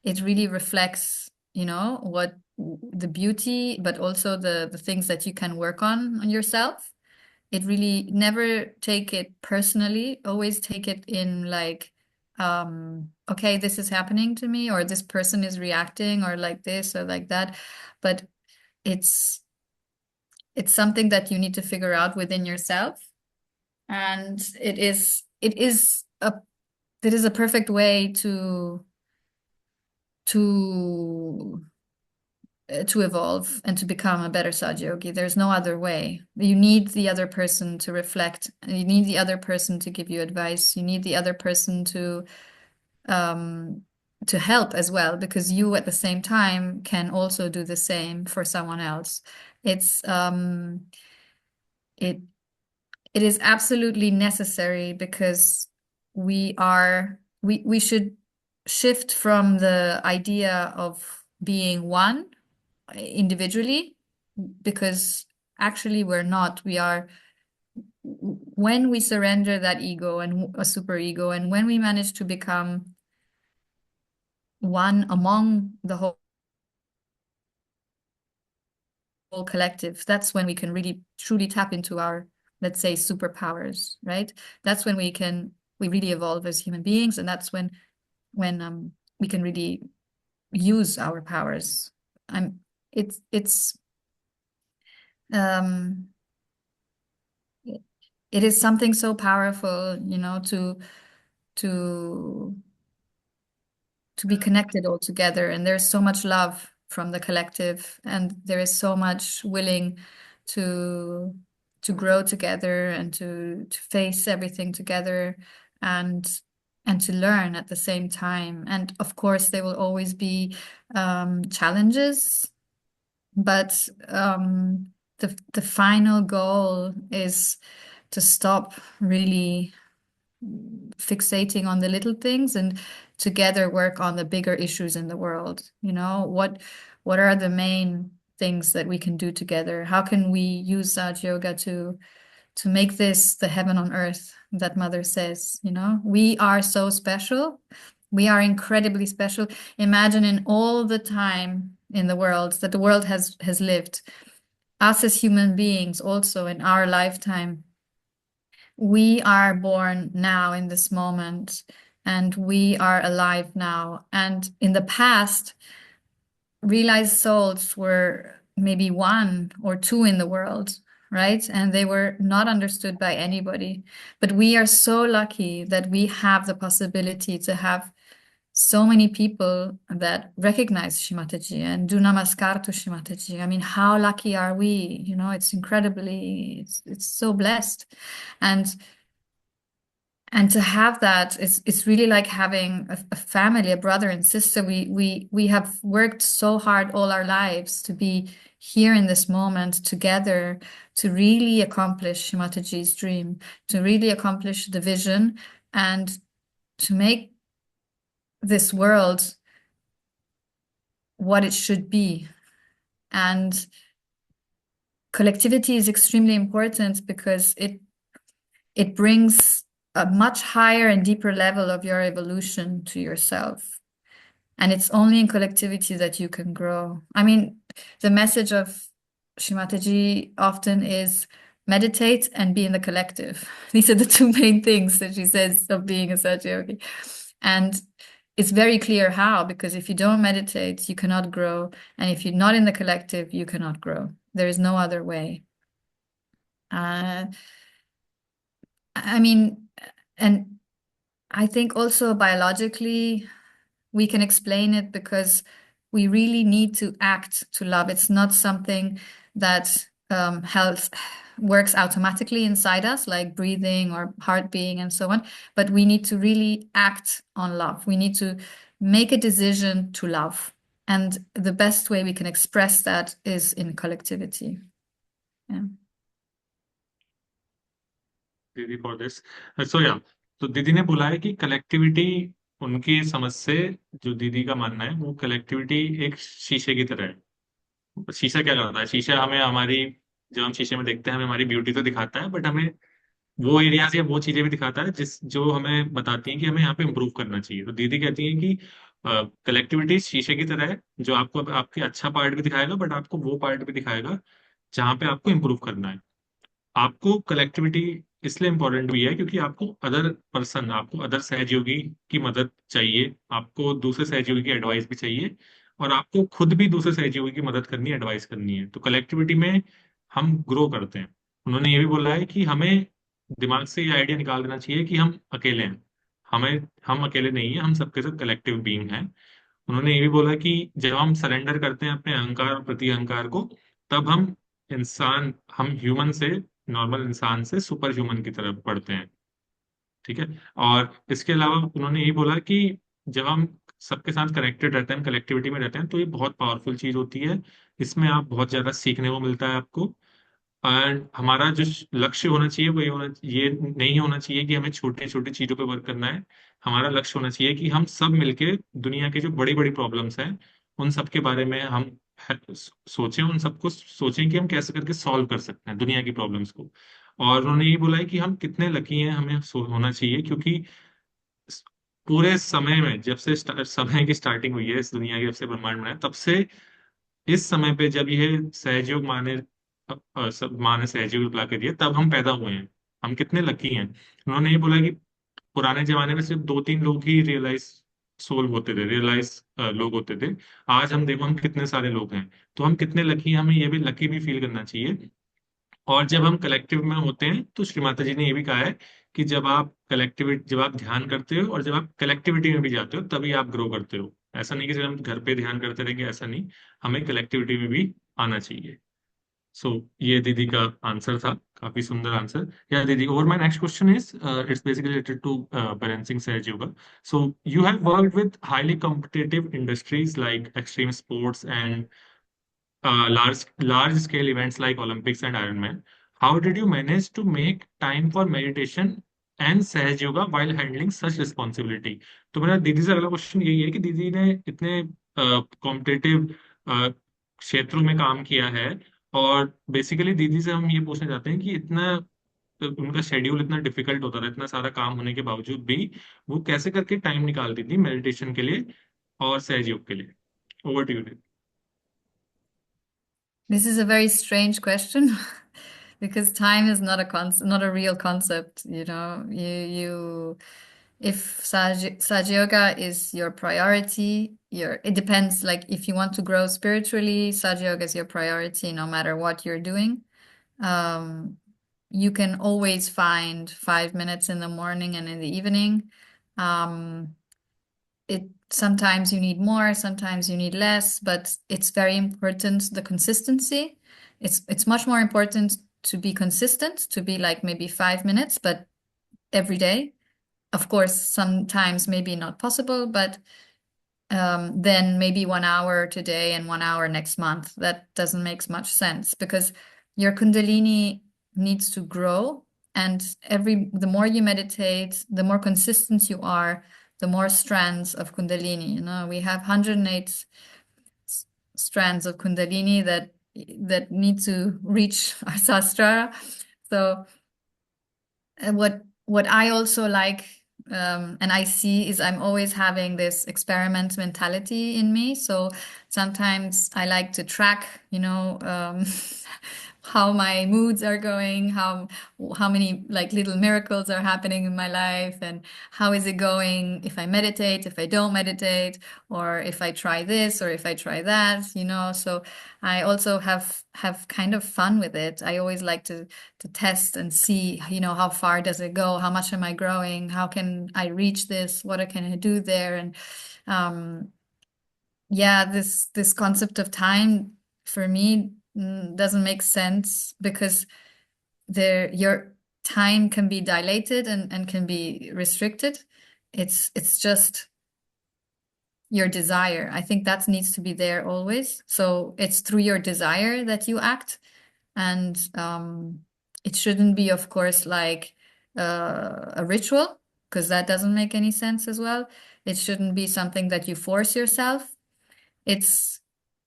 It really reflects, you know, what the beauty, but also the things that you can work on yourself. It really never take it personally, always take it in like, okay, this is happening to me, or this person is reacting, or like this or like that. But it's something that you need to figure out within yourself. And it is a perfect way to evolve and to become a better Saj Yogi. There's no other way. You need the other person to reflect. You need the other person to give you advice. You need the other person to help as well, because you at the same time can also do the same for someone else. It's it is absolutely necessary, because we should shift from the idea of being one individually, because actually we're not. We are, when we surrender that ego and a super ego, and when we manage to become one among the whole collective, that's when we can really truly tap into our, let's say, superpowers, right? That's when we really evolve as human beings, and that's when we can really use our powers. It's um it is something so powerful, to be connected all together. And there's so much love from the collective, and there is so much willing to grow together and to face everything together, and to learn at the same time. And of course, there will always be challenges, but the final goal is to stop really fixating on the little things and together work on the bigger issues in the world. What are the main things that we can do together? How can we use Saj Yoga to make this the heaven on earth that Mother says? We are so special. We are incredibly special. Imagine, in all the time in the world that the world has lived, us as human beings also in our lifetime, we are born now in this moment, and we are alive now. And in the past, realized souls were maybe one or two in the world, right? And they were not understood by anybody. But we are so lucky that we have the possibility to have so many people that recognize Shimataji and do namaskar to Shimataji. I mean, how lucky are we? It's incredibly, it's so blessed. And to have that, it's really like having a family, a brother and sister. We have worked so hard all our lives to be here in this moment together, to really accomplish Shimataji's dream, to really accomplish the vision, and to make this world what it should be. And collectivity is extremely important because it brings a much higher and deeper level of your evolution to yourself. And it's only in collectivity that you can grow. I mean, the message of Shimataji often is meditate and be in the collective. These are the two main things that she says of being a Satyayogi. And it's very clear how, because if you don't meditate, you cannot grow. And if you're not in the collective, you cannot grow. There is no other way. I mean, and I think also biologically, we can explain it because we really need to act to love. It's not something that works automatically inside us, like breathing or heart beating and so on. But we need to really act on love. We need to make a decision to love. And the best way we can express that is in collectivity. Yeah. दीदी for this so या तो दीदी ने बोला है कि collectivity उनकी समझ से, जो दीदी का मानना है, वो कलेक्टिविटी एक शीशे की तरह है। शीशा क्या करता है? शीशा हमें हमारी, जब हम शीशे में देखते हैं, हमें हमारी ब्यूटी तो दिखाता है, बट हमें वो एरियाज या वो चीजें भी दिखाता है जो हमें बताती हैं कि हमें यहाँ पे इम्प्रूव करना चाहिए। तो दीदी कहती हैं कि कलेक्टिविटी शीशे की तरह है, जो आपको आपके अच्छा पार्ट भी दिखाएगा, बट आपको वो पार्ट भी दिखाएगा जहाँ पे आपको इम्प्रूव करना है। आपको कलेक्टिविटी इसलिए इंपॉर्टेंट भी है क्योंकि आपको अदर पर्सन, आपको अदर सहयोगी की मदद चाहिए, आपको दूसरे सहयोगी की एडवाइस भी चाहिए, और आपको खुद भी दूसरे सहयोगी की मदद करनी है, एडवाइस करनी है। तो कलेक्टिविटी में हम ग्रो करते हैं। उन्होंने ये भी बोला है कि हमें दिमाग से ये आइडिया निकाल देना चाहिए कि हम अकेले हैं। हम अकेले नहीं हैं, हम सबके सब कलेक्टिव बीइंग हैं। उन्होंने ये भी बोला कि जब हम सरेंडर करते हैं अपने अहंकार और प्रति अहंकार को, तब हम ह्यूमन से, नॉर्मल इंसान से सुपर ह्यूमन की तरफ बढ़ते हैं। ठीक है। और इसके अलावा उन्होंने यही बोला कि जब हम सबके साथ कनेक्टेड रहते हैं, कलेक्टिविटी में रहते हैं, तो ये बहुत पावरफुल चीज होती है। इसमें आप बहुत ज्यादा सीखने को मिलता है आपको। एंड हमारा जो लक्ष्य होना चाहिए वो ये नहीं होना चाहिए कि हमें छोटी छोटी चीजों पे वर्क करना है। हमारा लक्ष्य होना चाहिए कि हम सब मिलके दुनिया के जो बड़ी बड़ी प्रॉब्लम्स हैं उन सब के बारे में हम सोचें, उन सबको सोचें कि हम कैसे करके सॉल्व कर सकते हैं दुनिया की प्रॉब्लम्स को। और उन्होंने ये बोला है कि हम कितने लकी हैं, हमें होना चाहिए, क्योंकि पूरे समय में जब से समय की स्टार्टिंग हुई है इस दुनिया की, जब से ब्रह्मांड बना है तब से इस समय पे जब ये सहयोग सब माँ ने सहयोग ला के दिया तब हम पैदा हुए हैं। हम कितने लकी हैं। उन्होंने ये बोला कि पुराने जमाने में सिर्फ दो तीन लोग ही रियलाइज लोग होते थे। आज हम देखो हम कितने सारे लोग हैं। तो हम कितने लकी हैं, हमें ये भी लकी भी फील करना चाहिए। और जब हम कलेक्टिव में होते हैं तो श्री माता जी ने ये भी कहा है कि जब आप ध्यान करते हो और जब आप कलेक्टिविटी में भी जाते हो तभी आप ग्रो करते हो। ऐसा नहीं कि सिर्फ हम घर पे ध्यान करते रहेंगे, ऐसा नहीं, हमें कलेक्टिविटी में भी आना चाहिए। सो ये दीदी का आंसर था, काफी सुंदर आंसर। या दीदी, और my next question is it's basically related to balancing Sahaja yoga. So you have worked with highly competitive industries like extreme sports and large scale events like Olympics and Ironman. How did you manage to make time for meditation and Sahaj Yoga while handling such responsibility? तो मेरा दीदी से अगला question यही है कि दीदी ने इतने कॉम्पिटिटिव क्षेत्रों में काम किया है, और बेसिकली दीदी से हम ये पूछना चाहते हैं कि इतना उनका शेड्यूल इतना डिफिकल्ट होता था, इतना सारा काम होने के बावजूद भी वो कैसे करके टाइम निकालती थी मेडिटेशन के लिए और सहज योग के लिए। Over to you. This is a very strange question because time is not not a real concept, you know. If Saj Yoga is your priority, it depends. Like if you want to grow spiritually, Saj Yoga is your priority no matter what you're doing. Um, you can always find 5 minutes in the morning and in the evening. Sometimes you need more, sometimes you need less, but it's very important, the consistency. It's much more important to be consistent, to be like maybe 5 minutes, but every day. Of course, sometimes maybe not possible, but then maybe 1 hour today and 1 hour next month. That doesn't make much sense because your Kundalini needs to grow, and the more you meditate, the more consistent you are, the more strands of Kundalini. You know, we have 108 strands of Kundalini that need to reach our sastra. So what I also like and I see is I'm always having this experiment mentality in me. So sometimes I like to track, you know, how my moods are going, how many like little miracles are happening in my life, and how is it going if I meditate, if I don't meditate, or if I try this or if I try that, you know. So I also have kind of fun with it. I always like to test and see, you know, how far does it go? How much am I growing? How can I reach this? What can I do there? And yeah, this concept of time for me doesn't make sense because your time can be dilated and can be restricted. It's just your desire. I think that needs to be there always. So it's through your desire that you act, and it shouldn't be, of course, like a ritual, because that doesn't make any sense as well. It shouldn't be something that you force yourself.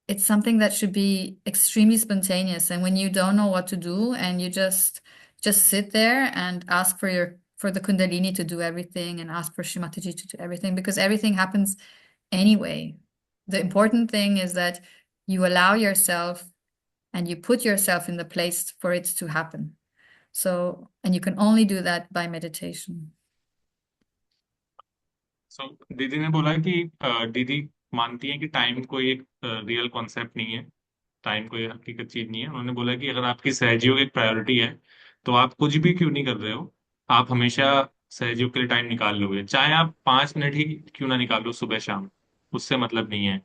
It's something that should be extremely spontaneous. And when you don't know what to do and you just sit there and ask for the Kundalini to do everything and ask for Shrimataji to do everything, because everything happens anyway. The important thing is that you allow yourself and you put yourself in the place for it to happen. So, and you can only do that by meditation. So, दीदी ने बोला कि दीदी मानती हैं कि time कोई एक रियल कॉन्सेप्ट नहीं है, टाइम कोई हकीकत चीज नहीं है। उन्होंने बोला कि अगर आपकी सहयोग एक प्रायोरिटी है तो आप कुछ भी क्यों नहीं कर रहे हो, आप हमेशा सहयोग के लिए टाइम निकाल लोगे, चाहे आप 5 मिनट ही क्यों ना निकालो सुबह शाम, उससे मतलब नहीं है।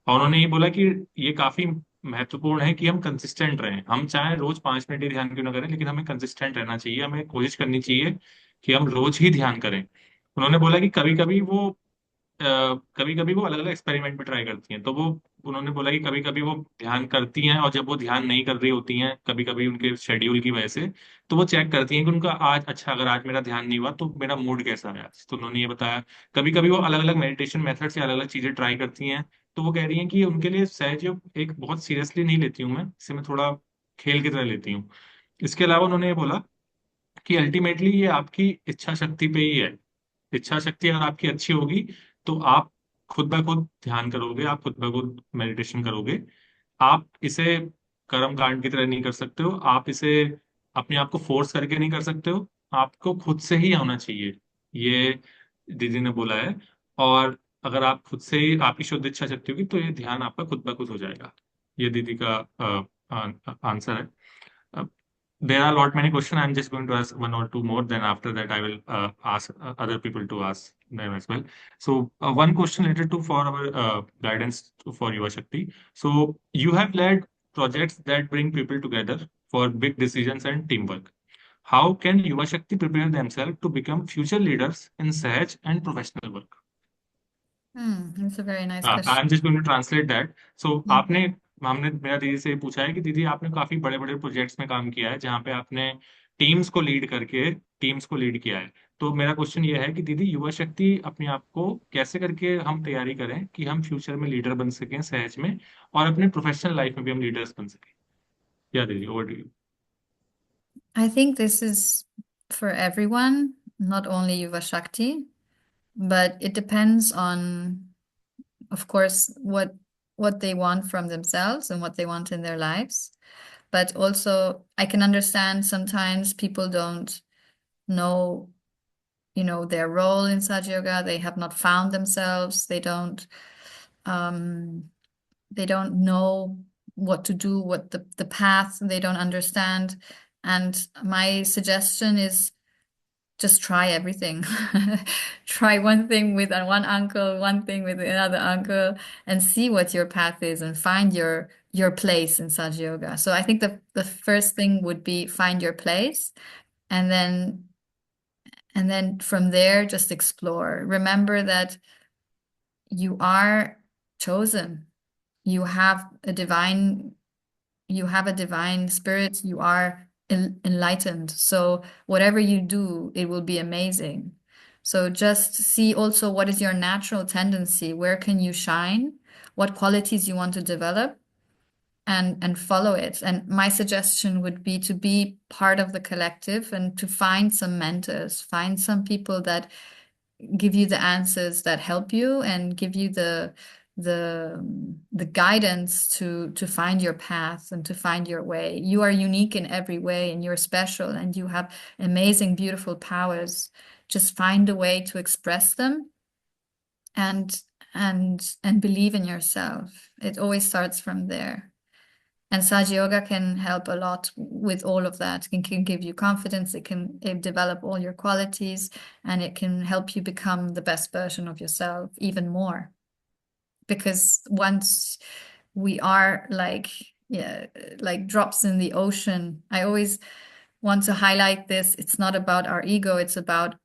और उन्होंने ये बोला कि ये काफी महत्वपूर्ण है कि हम कंसिस्टेंट रहें। हम चाहे रोज 5 मिनट ही ध्यान क्यों ना करें, लेकिन हमें कंसिस्टेंट रहना चाहिए, हमें कोशिश करनी चाहिए कि हम रोज ही ध्यान करें। उन्होंने बोला कि कभी कभी वो अलग अलग एक्सपेरिमेंट भी ट्राई करती हैं, तो वो उन्होंने बोला कि कभी कभी वो ध्यान करती हैं, और जब वो ध्यान नहीं कर रही होती हैं कभी कभी उनके शेड्यूल की वजह से, तो वो चेक करती हैं कि उनका आज अच्छा, अगर आज मेरा ध्यान नहीं हुआ तो मेरा मूड कैसा है आज। तो उन्होंने ये बताया कभी कभी वो अलग अलग मेडिटेशन मेथड से अलग अलग चीजें ट्राई करती हैं। तो वो कह रही हैं कि उनके लिए सहज योग एक बहुत सीरियसली नहीं लेती हूँ मैं, इसे मैं थोड़ा खेल की तरह लेती हूँ। इसके अलावा उन्होंने ये बोला कि अल्टीमेटली ये आपकी इच्छा शक्ति पे ही है। इच्छा शक्ति अगर आपकी अच्छी होगी तो आप खुद ब खुद ध्यान करोगे, आप खुद ब खुद मेडिटेशन करोगे। आप इसे कर्म कांड की तरह नहीं कर सकते हो, आप इसे अपने आप को फोर्स करके नहीं कर सकते हो, आपको खुद से ही आना चाहिए, ये दीदी ने बोला है। और अगर आप खुद से ही, आपकी शुद्ध इच्छा शक्ति होगी, तो ये ध्यान आपका खुद ब खुद हो जाएगा। ये दीदी का आंसर है। There are a lot many questions. I'm just going to ask one or two more. Then after that, I will ask other people to ask them as well. So one question related to for our guidance for Yuvashakti. So you have led projects that bring people together for big decisions and teamwork. How can Yuvashakti prepare themselves to become future leaders in Sahaj and professional work? That's a very nice I am question. Just going to translate that. So Mm. आपने, हमने मेरा दीदी से पूछा है कि दीदी आपने काफी बड़े बड़े प्रोजेक्ट्स में काम किया है जहाँ पे आपने टीम्स को लीड किया है। तो मेरा क्वेश्चन ये है कि दीदी युवा शक्ति अपने आप को कैसे करके हम तैयारी करें कि हम फ्यूचर में लीडर बन सकें सहज में, और अपने प्रोफेशनल लाइफ में भी हम लीडर्स बन सकें। या दीदी, over to you. I think this is for everyone, not only Yuvashakti, but it depends on, of course, what they want from themselves and what they want in their lives. But also, I can understand sometimes people don't know, their role in Sahaja Yoga. They have not found themselves. Um, they don't know what to do, what the path, they don't understand. And my suggestion is just try everything. Try one thing with one uncle, one thing with another uncle, and see what your path is and find your place in Sahaja Yoga. So I think the first thing would be find your place, and then from there just explore. Remember that you are chosen. You have a divine spirit. You are enlightened. So whatever you do, it will be amazing. So just see also what is your natural tendency, where can you shine, what qualities you want to develop, and follow it. And my suggestion would be to be part of the collective and to find some mentors, find some people that give you the answers, that help you and give you the guidance to find your path and to find your way. You are unique in every way and you're special and you have amazing, beautiful powers. Just find a way to express them and and believe in yourself. It always starts from there. And Sahaja Yoga can help a lot with all of that. It can give you confidence, it can develop all your qualities, and it can help you become the best version of yourself even more. Because once we are like, yeah, like drops in the ocean, I always want to highlight this. It's not about our ego, it's about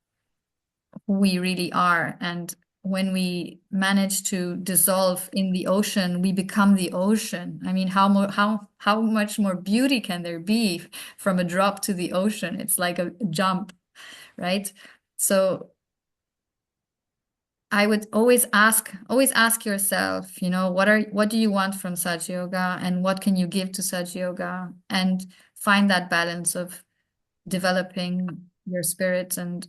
who we really are. And when we manage to dissolve in the ocean, we become the ocean. I mean, how much more beauty can there be from a drop to the ocean? It's like a jump, right? So I would always ask yourself, what do you want from Sahaja Yoga and what can you give to Sahaja Yoga, and find that balance of developing your spirit and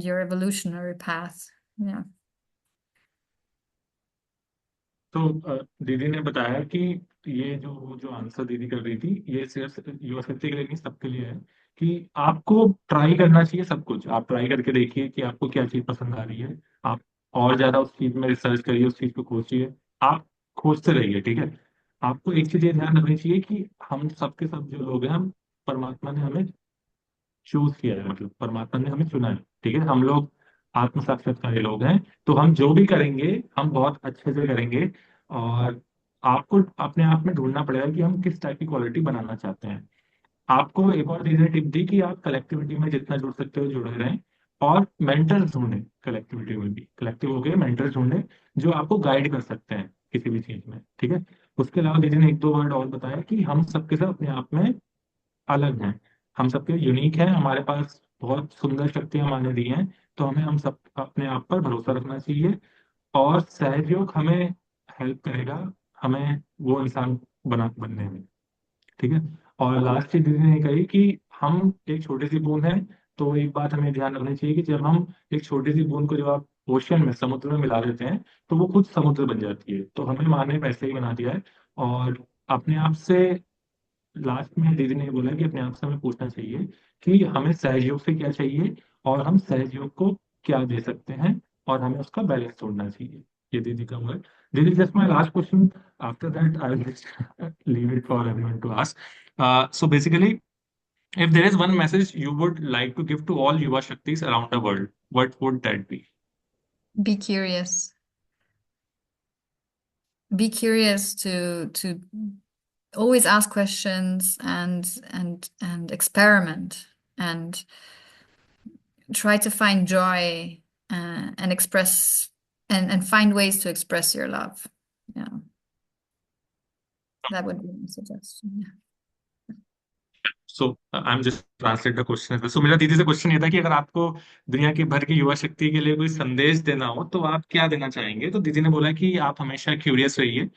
your evolutionary path. Yeah. तो दीदी ने बताया कि ये जो जो answer दीदी कर रही थी, ये सिर्फ युवा शक्ति के लिए नहीं, सबके लिए है। कि आपको ट्राई करना चाहिए सब कुछ। आप ट्राई करके देखिए कि आपको क्या चीज पसंद आ रही है। आप और ज्यादा उस चीज में रिसर्च करिए, उस चीज को खोजिए। आप खोजते रहिए, ठीक है। आपको एक चीज ये ध्यान रखनी चाहिए कि हम सबके सब जो लोग हैं, हम परमात्मा ने हमें चूज किया है, मतलब परमात्मा ने हमें चुना है, ठीक है। हम लोग आत्म साक्षात्कारी लोग हैं। तो हम जो भी करेंगे हम बहुत अच्छे से करेंगे। और आपको अपने आप में ढूंढना पड़ेगा कि हम किस टाइप की क्वालिटी बनाना चाहते हैं। आपको एक और दीदी ने टिप दी कि आप कलेक्टिविटी में जितना जुड़ सकते हो जुड़े रहें, और मेंटर्स ढूंढें। कलेक्टिविटी में भी कलेक्टिव हो गए, मेंटर्स ढूंढें जो आपको गाइड कर सकते हैं। किसी भी चीज में, ठीक है। उसके अलावा दीदी ने एक दो वर्ड और बताया कि हम सबके सब अपने आप में अलग हैं, हम सबके यूनिक हैं, हमारे पास बहुत सुंदर शक्तियां माने दी हैं। तो हमें हम सब अपने आप पर भरोसा रखना चाहिए, और सहयोग हमें हेल्प करेगा, हमें वो इंसान बनने में, ठीक है। और लास्ट चीज दीदी ने कही कि हम एक छोटी सी बूंद हैं। तो एक बात हमें ध्यान रखनी चाहिए कि जब हम एक छोटी सी बूंद को जब आप ओशन में, समुद्र में मिला देते हैं, तो वो खुद समुद्र बन जाती है। तो हमें माँ ने वैसे ही बना दिया है। और अपने आप से, लास्ट में दीदी ने बोला कि अपने आप से हमें पूछना चाहिए कि हमें सहयोग से क्या चाहिए, और हम सहयोग को क्या दे सकते हैं, और हमें उसका बैलेंस तोड़ना चाहिए। ये दीदी का वर्ड। दीदी, just my last question, after that I will just leave it for everyone to ask. So basically, if there is one message you would like to give to all Yuva Shaktis around the world, what would that be? Be curious. Be curious to always ask questions and experiment and try to find joy and express and find ways to express your love. Yeah, that would be my suggestion. Yeah. So I'm just translate the question as well. So मेरा दीदी से question ये था कि अगर आपको दुनिया की भर की युवा शक्ति के लिए कोई संदेश देना हो तो आप क्या देना चाहेंगे। तो दीदी ने बोला कि आप हमेशा क्यूरियस रहिए,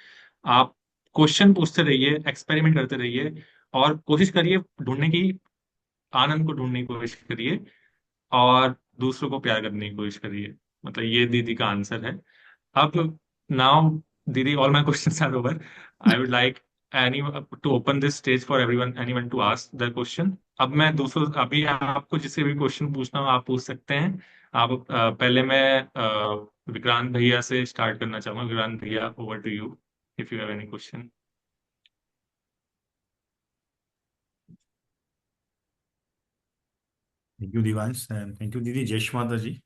आप क्वेश्चन पूछते रहिए, एक्सपेरिमेंट करते रहिए, और कोशिश करिए ढूंढने की, आनंद को ढूंढने की कोशिश करिए, और दूसरों को प्यार करने की कोशिश करिए। मतलब ये दीदी का आंसर है। अब नाउ दीदी, all my questions are over. I would like any to open this stage for everyone, anyone to ask the question. अब मैं दूसरों, अभी आपको जिससे भी क्वेश्चन पूछना हो आप पूछ सकते हैं। आप पहले मैं विक्रांत भैया से स्टार्ट करना चाहूंगा। विक्रांत भैया, over to you, if you have any question. Thank you Divansh, thank you दीदी। जय श्री माता जी।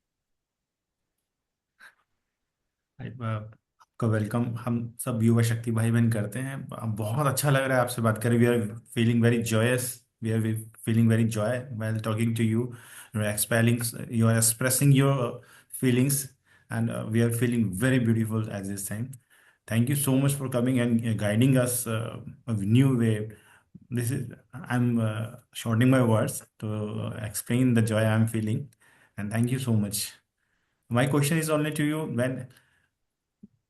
आपका वेलकम हम सब युवा शक्ति भाई बहन करते हैं। बहुत अच्छा लग रहा है आपसे बात करें। We are feeling very joyous, we are feeling very joy while talking to you. You are expressing your feelings, and we are feeling very beautiful at this time. Thank you so much for coming and guiding us a new way. This is I'm shortening my words to explain the joy I'm feeling, and thank you so much. My question is only to you. When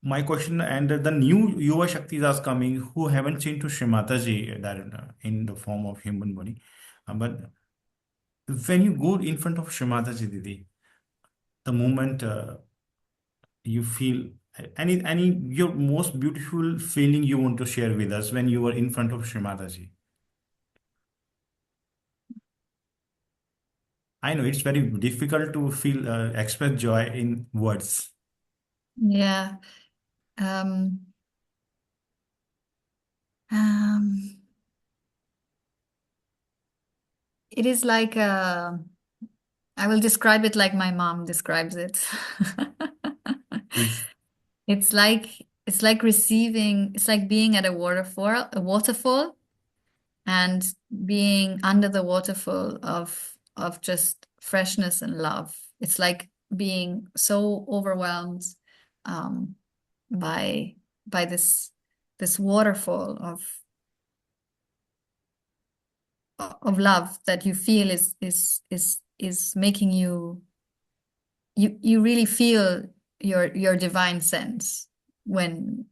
my question, and the new Yuva Shaktis are coming who haven't seen to Srimata ji that in the form of human body. But when you go in front of Srimata ji, Didi, the moment you feel any your most beautiful feeling you want to share with us when you are in front of Srimata ji. I know it's very difficult to feel express joy in words. Yeah. Um, um, it is like I will describe it like my mom describes it. Please. It's like receiving, it's like being at a waterfall and being under the waterfall of just freshness and love. It's like being so overwhelmed um, by this waterfall of love that you feel is making you really feel your divine sense when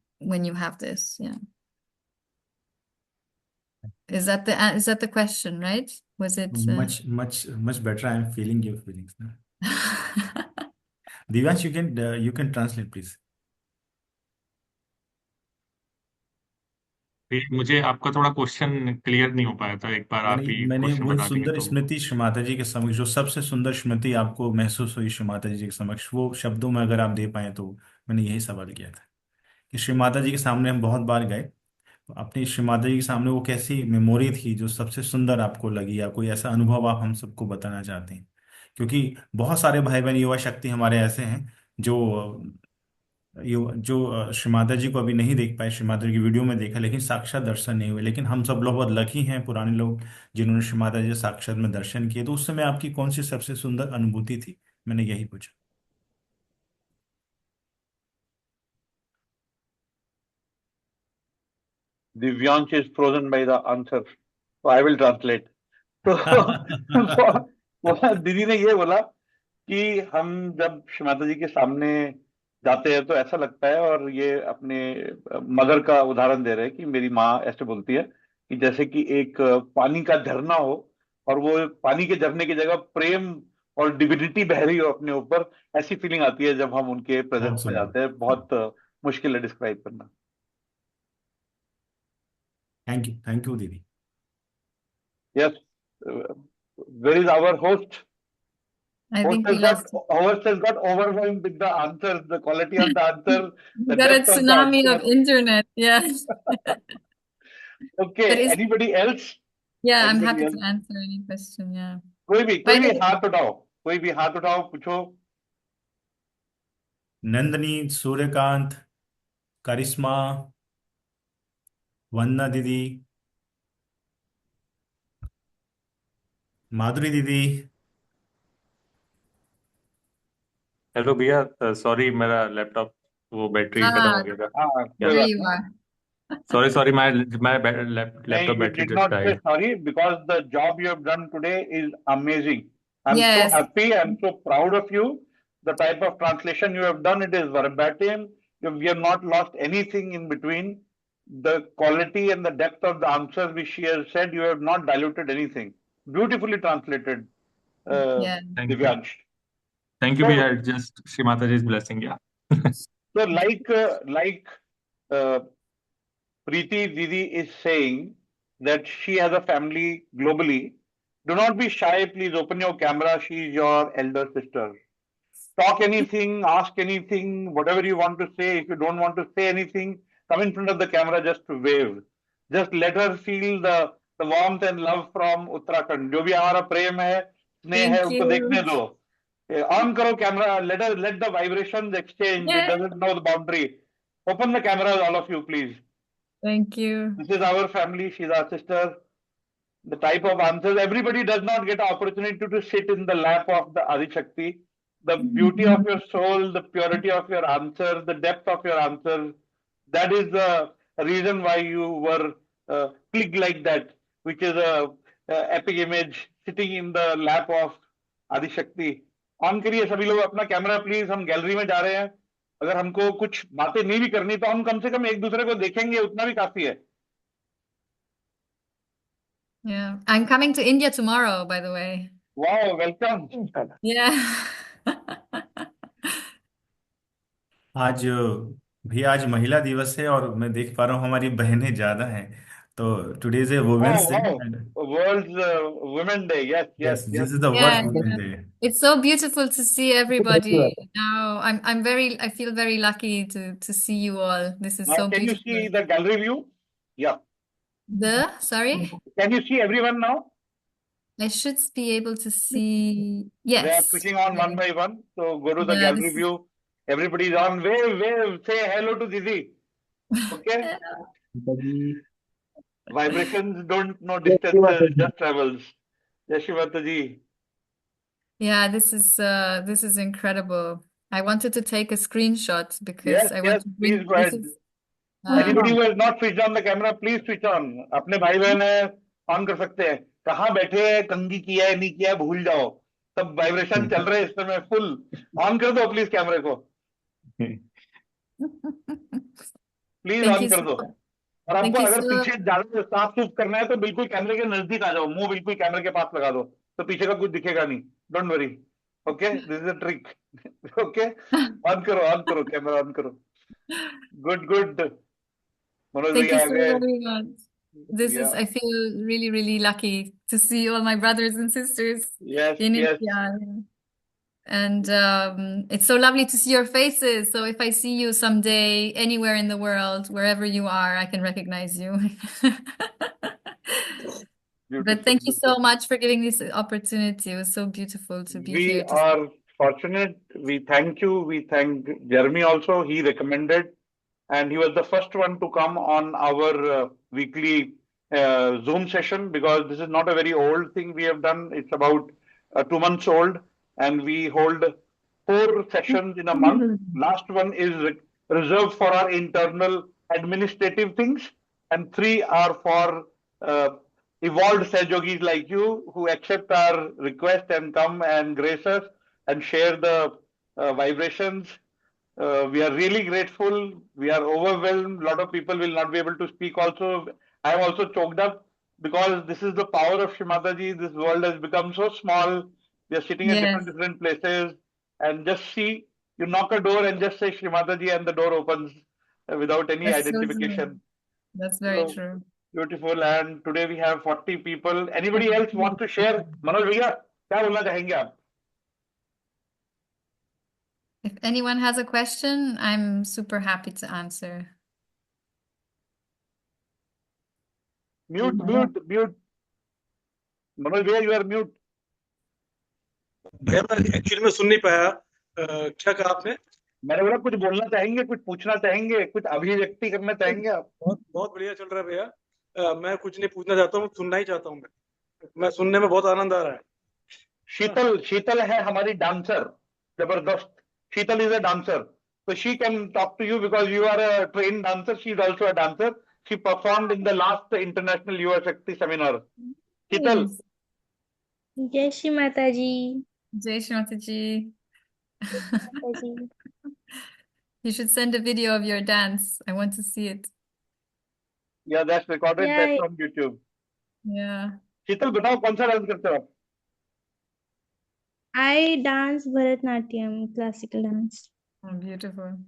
you have this. Yeah. Is that the question, right? Was it Much better. I'm feeling your feelings now. Divayansh, you can translate, please. मुझे आपका थोड़ा question clear नहीं हो पाया था, एक बार आप यानी ही मैंने क्वेश्चन वो बता देंगे सुंदर तो। स्मृति श्री माता जी के समक्ष, जो सबसे सुंदर स्मृति आपको महसूस हुई श्री माता जी के समक्ष, वो शब्दों में अगर आप दे पाए तो। मैंने यही सवाल किया था कि श्री माता जी के सामने हम बहुत बार गए, तो अपनी श्री माता जी के सामने वो कैसी मेमोरी थी जो सबसे सुंदर आपको लगी, या कोई ऐसा अनुभव आप हम सबको बताना चाहते हैं। क्योंकि बहुत सारे भाई बहन युवा शक्ति हमारे ऐसे हैं जो श्री माता जी को अभी नहीं देख पाए, श्री माता जी की वीडियो में देखा लेकिन साक्षात दर्शन नहीं हुए। लेकिन हम सब लोग बहुत लकी हैं, पुराने लोग, जिन्होंने श्री माता जी साक्षात में दर्शन किए। तो उस समय आपकी कौन सी सबसे सुंदर अनुभूति थी, मैंने यही पूछा। Divyansh is frozen by the answer. So I will translate. तो दीदी ने ये बोला कि हम जब श्रीमाता जी के सामने जाते हैं तो ऐसा लगता है, और ये अपने मदर का उदाहरण दे रहे हैं कि मेरी माँ ऐसे बोलती है कि जैसे कि एक पानी का झरना हो, और वो पानी के झरने की जगह प्रेम और डिविनिटी बह रही हो अपने ऊपर। ऐसी फीलिंग आती है जब हम उनके प्रेजेंस बहुत में सुंदर। जाते हैं। बहुत मुश्किल है डिस्क्राइब करना। थैंक यू दीदी। Yes, where is our host? I think we lost. Host has got overwhelmed with the answers, the quality of the answer, We the got a depth of the tsunami of answer. internet. Yeah. Okay, But it's, anybody else? yeah, I'm Anybody happy else? to answer any question. Yeah. कोई By भी the हाथ उठाओ, कोई भी हाथ उठाओ, पूछो। नंदनी, सूर्यकांत, करिश्मा, वंदना दीदी, माधुरी दीदी। हेलो भैया, सॉरी मेरा लैपटॉप वो बैटरी खत्म हो गया था। हाँ, या कोई there बात you नहीं। are. Sorry sorry my my नहीं, laptop you battery did just not say died. sorry, because the job you have done today is amazing. I'm so Yes. happy. I'm so proud of you. The type of translation you have done, it is verbatim. We have not lost anything in between. The quality and the depth of the answers which she has said, you have not diluted anything. Beautifully translated, Yeah. Divyansh. Thank you So, भैया, just Shri Mata जी blessing या। so like uh, Preeti Didi is saying that she has a family globally. Do not be shy, please open your camera. She is your elder sister. Talk anything, ask anything, whatever you want to say. If you don't want to say anything, come in front of the camera, just to wave. Just let her feel the warmth and love from Uttarakhand. जो भी हमारा प्रेम है, स्नेह है, Thank उनको देखने you. दो। On करो camera, let the vibrations exchange. It Yeah. doesn't know the boundary. Open the cameras, all of you, please. Thank you. This is our family. She's our sister. The type of answers, everybody does not get an opportunity to sit in the lap of the Adi Shakti. The beauty of your soul, the purity of your answers, the depth of your answers, that is the reason why you were clicked like that, which is a epic image sitting in the lap of Adi Shakti. On करिए सभी लोग अपना camera please, हम gallery में जा रहे हैं। अगर हमको कुछ बातें नहीं भी करनी तो हम कम से कम एक दूसरे को देखेंगे, उतना भी काफी है। Yeah. I'm coming to India tomorrow, by the way. Wow, welcome. Yeah. आज भी आज महिला दिवस है और मैं देख पा रहा हूँ हमारी बहनें ज्यादा हैं, तो today is a Oh, women's day. wow. World's Women Day. Yes, yes, yes, yes. This is the Yeah, world women yeah. Day. It's so beautiful to see everybody now. I feel very lucky to see you all. This is Now, so can you beautiful. see the gallery view? Yeah. Sorry? Can you see everyone now? I should be able to see. They are Yes. switching on one by one. So go to the Yeah, gallery view. Everybody is on. Wave, wave. Say hello to Didi. Okay? Vibrations don't know distances, just travels. Jai Shri Mataji. Yeah, this is incredible. I wanted to take a screenshot because Yes, I want yes. to Please bring go this ahead. is Anybody who has not switched on the camera, please switch on. अपने भाई बहन है, on कर सकते हैं। कहाँ बैठे हैं, कंघी किया है नहीं किया है, भूल जाओ। सब वाइब्रेशन चल रहे हैं इस समय फुल। ऑन कर दो प्लीज कैमरे को, प्लीज Thank ऑन you कर दो। so और thank आपको you अगर so पीछे ज्यादा साफ सूफ करना है तो बिल्कुल कैमरे के नजदीक आ जाओ, मुंह बिल्कुल कैमरे के पास लगा दो, तो पीछे का कुछ दिखेगा नहीं। Don't worry, okay, this is a trick. Okay, on करो कैमरा, ऑन करो। Good good, Manoj thank you भैया आ so गए। very much. या, I feel really, really lucky to see all my brothers and sisters yes in yes, India. And it's so lovely to see your faces. So if I see you someday anywhere in the world, wherever you are, I can recognize you. But beautiful thank you so beautiful. much for giving this opportunity. It was so beautiful to be We here to are fortunate. We thank you. We thank Jeremy also. He recommended, and he was the first one to come on our weekly Zoom session, because this is not a very old thing we have done. It's about 2 months old, and we hold 4 sessions in a month. Last one is reserved for our internal administrative things. and 3 are for evolved Sahjogis like you who accept our request and come and grace us and share the vibrations. We are really grateful. We are overwhelmed. A lot of people will not be able to speak also. I am also choked up because this is the power of Shrimataji. This world has become so small. We are sitting at Yes, different places and just see, you knock a door and just say Shrimataji and the door opens without any that's so true. identification. That's very So true. beautiful. And today we have 40 people. Anybody else want to share? Manoj Bhaiya, क्या बोलना चाहेंगे आप? If anyone has a question, I'm super happy to answer. Mute. Manoj Bhaiya, you are mute. भैया मैं actually में सुन नहीं पाया क्या कहा आपने। मैंने बोला कुछ बोलना चाहेंगे, कुछ पूछना चाहेंगे, कुछ अभिव्यक्ति करना चाहेंगे आप? बहुत बहुत बढ़िया चल रहा है भैया। मैं कुछ नहीं पूछना चाहता हूँ, सुनना ही चाहता हूँ। मैं सुनने में बहुत आनंद आ रहा है। शीतल है हमारी डांसर, जबरदस्त। Sheetal is a dancer, so she can talk to you because you are a trained dancer. She is also a dancer. She performed in the last international Yuvashakti seminar. Sheetal, Yes. जय श्री माता जी। Jai Shri Mataji. माता जी। You should send a video of your dance. I want to see it. yeah, that's recorded. Yeah, That's on YouTube. Yeah. शीतल बताओ कौन सा dance करते हो आप? I dance Bharatnatyam, classical dance. Oh, beautiful.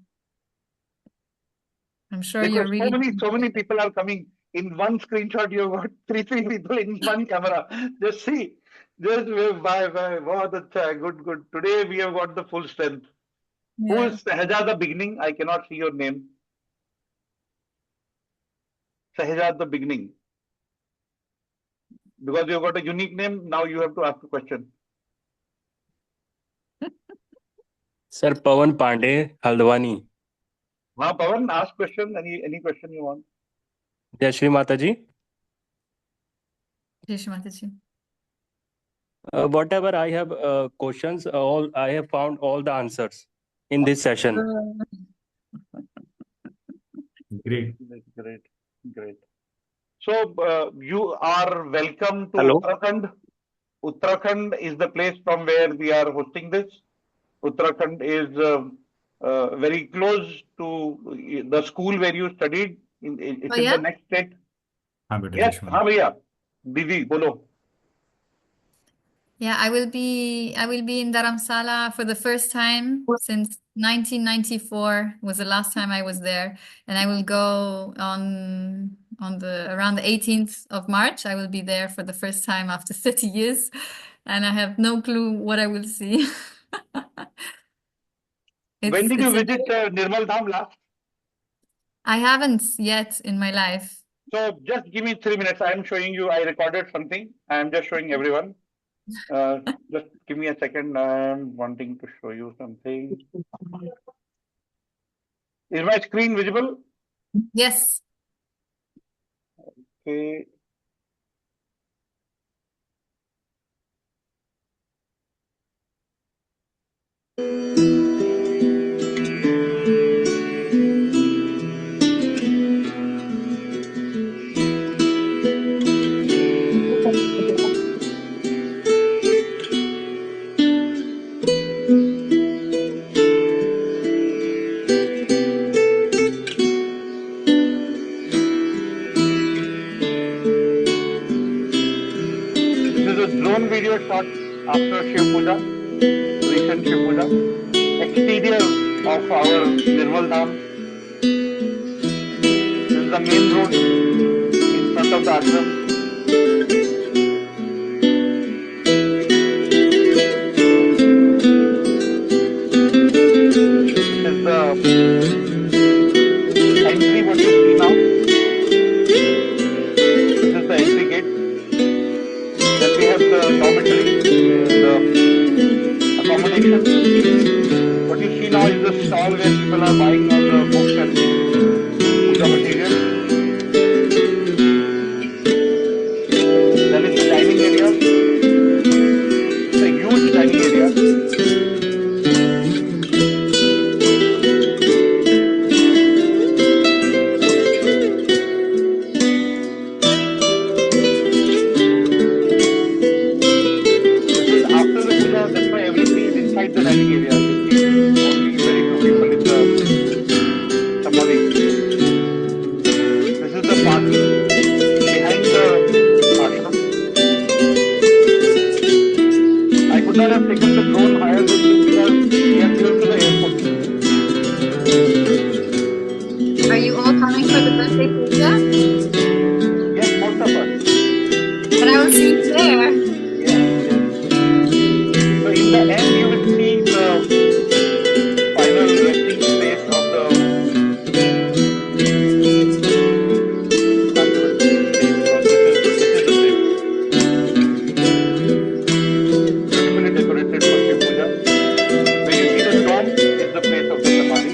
I'm sure देखो, you're really so many people are coming. In one screenshot, you have got three people in one camera. Just see. Just bye. बहुत अच्छा है. Good. Today we have got the full strength. Who Yeah. is Sahja the beginning? I cannot see your name. Sahja the beginning. Because you have got a unique name, now you have to ask a question. Sir Pawan Pandey Haldwani. हाँ Pawan, ask question. Any question you want? जय श्री माता जी। Jai Shri Mataji. Whatever I have questions, all I have found all the answers in this session. Great. Great. So you are welcome to Hello. Uttarakhand. Uttarakhand is the place from where we are hosting this. Uttarakhand is very close to the school where you studied. It's Oh, in yeah? the next state. हाँ बेटा Yes, Lakshman. हाँ भैया, दीदी बोलो। Yeah, I will be in Dharamsala for the first time since 1994 was the last time I was there, and I will go on around the 18th of March. I will be there for the first time after 30 years, and I have no clue what I will see. When did you it's a visit Nirmal Dham last? I haven't yet in my life. So just give me 3 minutes. I am showing you. I recorded something. I am just showing everyone. Just give me a second. I am wanting to show you something. Is my screen visible? Yes. Okay. This is a drone video shot after Shiv Puja, recent Shiv Puja. Exterior of our Nirmal Dham. This is the main road in front of the ashram. This is the entry what you see now. This is the entry gate. Then we have the dormitory, the accommodation. What you see now is the stall where people are buying all the books and puja material. Then is the dining area. It's a huge dining area. This have taken the drone higher than this because we have given to the airport. Are you all coming for the birthday puja? Yes, most of us. But I will see you there. Yes, yes. So in the end, you will see the final resting place of the can't even say because this is the place. Beautifully decorated for Shiv Puja. Where you see the dome is the place of the Samadhi.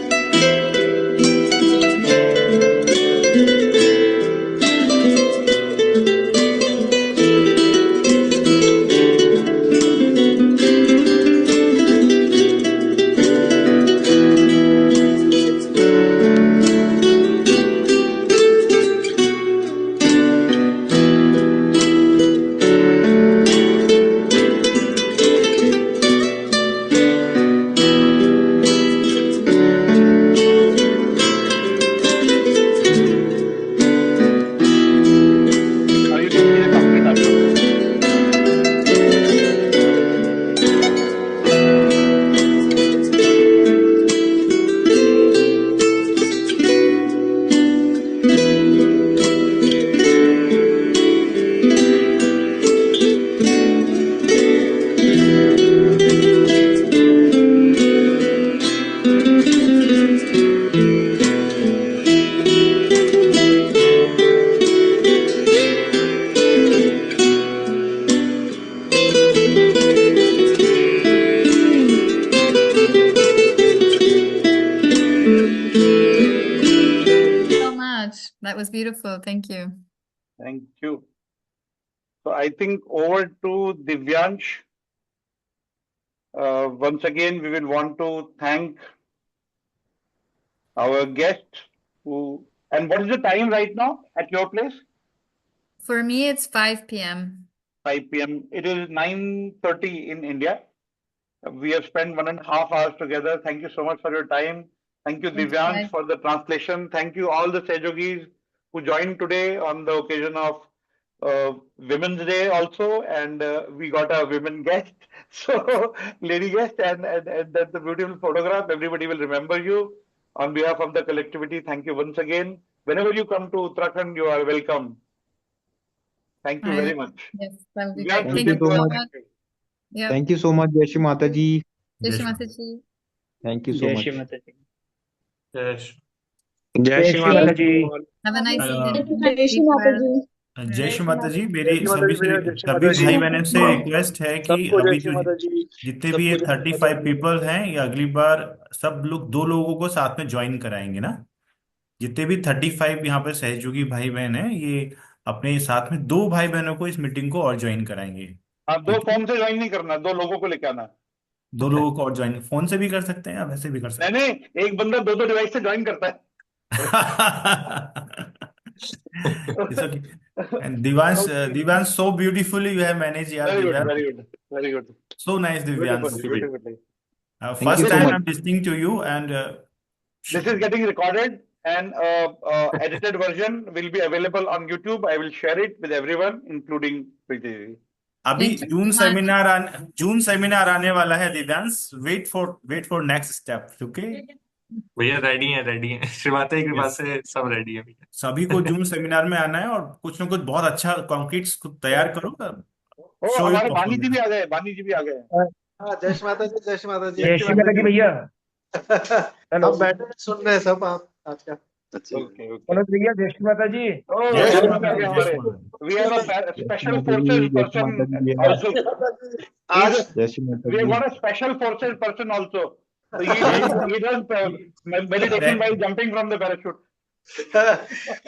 Now you can see the complete ashram. So much. That was beautiful. Thank you. Thank you. So I think over to Divayansh. Once again, we will want to thank our guest who. And what is the time right now at your place? For me, it's 5 p.m. 5 p.m. It is 9:30 in India. We have spent 1.5 hours together. Thank you so much for your time. Thank you, Thank you, Divayansh, guys. for the translation. Thank you all the Sejogis who joined today on the occasion of Women's Day also, and we got a women guest, so lady guest, and that's a beautiful photograph. Everybody will remember you. On behalf of the collectivity, thank you once again. Whenever you come to Uttarakhand, you are welcome. Thank you very much. Yes, that would be Divayansh, great. you Thank can you go so ahead. much. Yep. Thank you so much, Jai Shri Mata Ji. Jai जय Shri Shri Mataji. Thank you so जय much. Shri Mata जी Yes. जय श्री माता जी Have a nice evening. जय Shri Sleep माता well. जी। जय श्री माता जी। जय मेरी श्री माता जी भैया, जय श्री माता सभी जी। भाई बहनों से रिक्वेस्ट है कि सबको जय अभी श्री जो माता जी। जितने भी ये सबको जय श्री माता 35 जी। पीपल हैं, ये अगली बार सब लोग 2 लोगों को साथ में ज्वाइन कराएंगे ना। जितने भी 35 यहाँ पर सहयोगी भाई बहन हैं, ये अपने साथ में 2 भाई बहनों को इस मीटिंग को और ज्वाइन कराएंगे। हाँ, 2 ठीक है, फोन से ज्वाइन नहीं करना, 2 लोगों को लेके आना। 2 लोगों को और ज्वाइन फोन से भी कर सकते हैं या वैसे भी कर सकते नहीं, एक बंदा 2 डिवाइस से ज्वाइन करता है। It's okay. And Divayansh, so beautifully you have managed, yaar, Very good, Divayansh. very good, very good. So nice, Divayansh. Beautifully. Thank First you so time much. I'm listening to you, and This is getting recorded, and edited version will be available on YouTube. I will share it with everyone, including Pritti. अभी Thank you so much. जून seminar आने वाला है Divyansh. Wait for next step. Okay भैया ready है श्रीमाता की कृपा से सब रेडी है भैया। सभी को जून सेमिनार में आना है और कुछ ना कुछ बहुत अच्छा कंक्रीट तैयार करो। ओ, शो हमारे बानी जी भी आ गए, बानी जी भी आ गए। जय श्री माता जी जय श्री माता जी जय श्री माता जी भैया। हेलो हम बैठे सुन रहे हैं सब आप आज का ओके, मनोज भैया, जय श्री माता जी। ओ, जय श्री आ माता गए जी, जय हमारे। श्री माता जी। We have a special Mata ji, forces Jai Shri person Mata ji, also. आज Jai Shri Mata We have ji. got a special forces person also. So he does meditation while jumping from the parachute.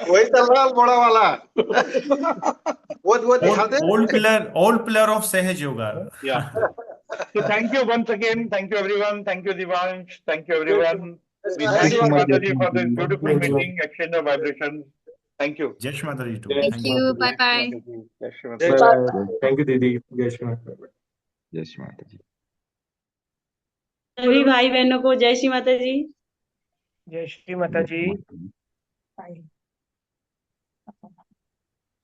वही चल रहा है बड़ा वाला वो दिखाते old player of सहज yoga. Yeah. So thank you once again. Thank you everyone. Thank you Divayansh. Thank you everyone. We Jai thank Shri you Mata Mataji for this ji. beautiful meeting, exchange of vibrations. Thank you. जय श्री माता जी to. Thank you. Bye bye. Jai Shri Mata. जय Shri thank you दीदी। जय श्री माता। Jai Shri Mata ji. सभी भाई बहनों को जय श्री माता जी। जय श्री माता जी।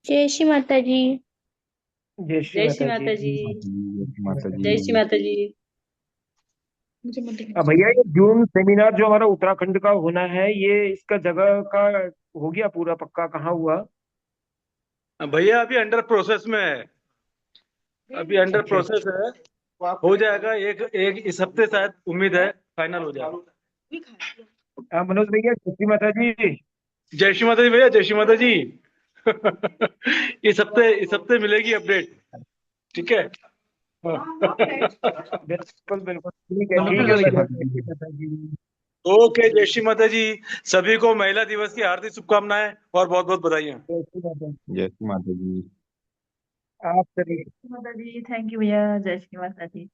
जय श्री माता जी। जय श्री जय श्री माता माता जी। जी। श्री माता जय श्री जी। माता जी। भैया ये जून सेमिनार जो हमारा उत्तराखंड का होना है, ये इसका जगह का हो गया पूरा पक्का? कहाँ हुआ? भैया अभी अंडर प्रोसेस में है, अभी अंडर प्रोसेस है, हो जाएगा एक एक इस हफ्ते शायद, उम्मीद है फाइनल हो जाएगा। मनोज भैया, जय श्री माता जी। जय श्री माता जी भैया, जय श्री माता जी। इस हफ्ते मिलेगी अपडेट, ठीक है। बिल्कुल बिल्कुल, ठीक है बिल्कुल भैया, जय जय श्री माता जी। ओके, जय श्री माता जी। सभी को महिला दिवस की हार्दिक शुभकामनाएं और बहुत बहुत बधाइयां। जय श्री माता जी। जय श्री माता जी। आप सभी माता जी, थैंक यू भैया, जय श्री माता जी।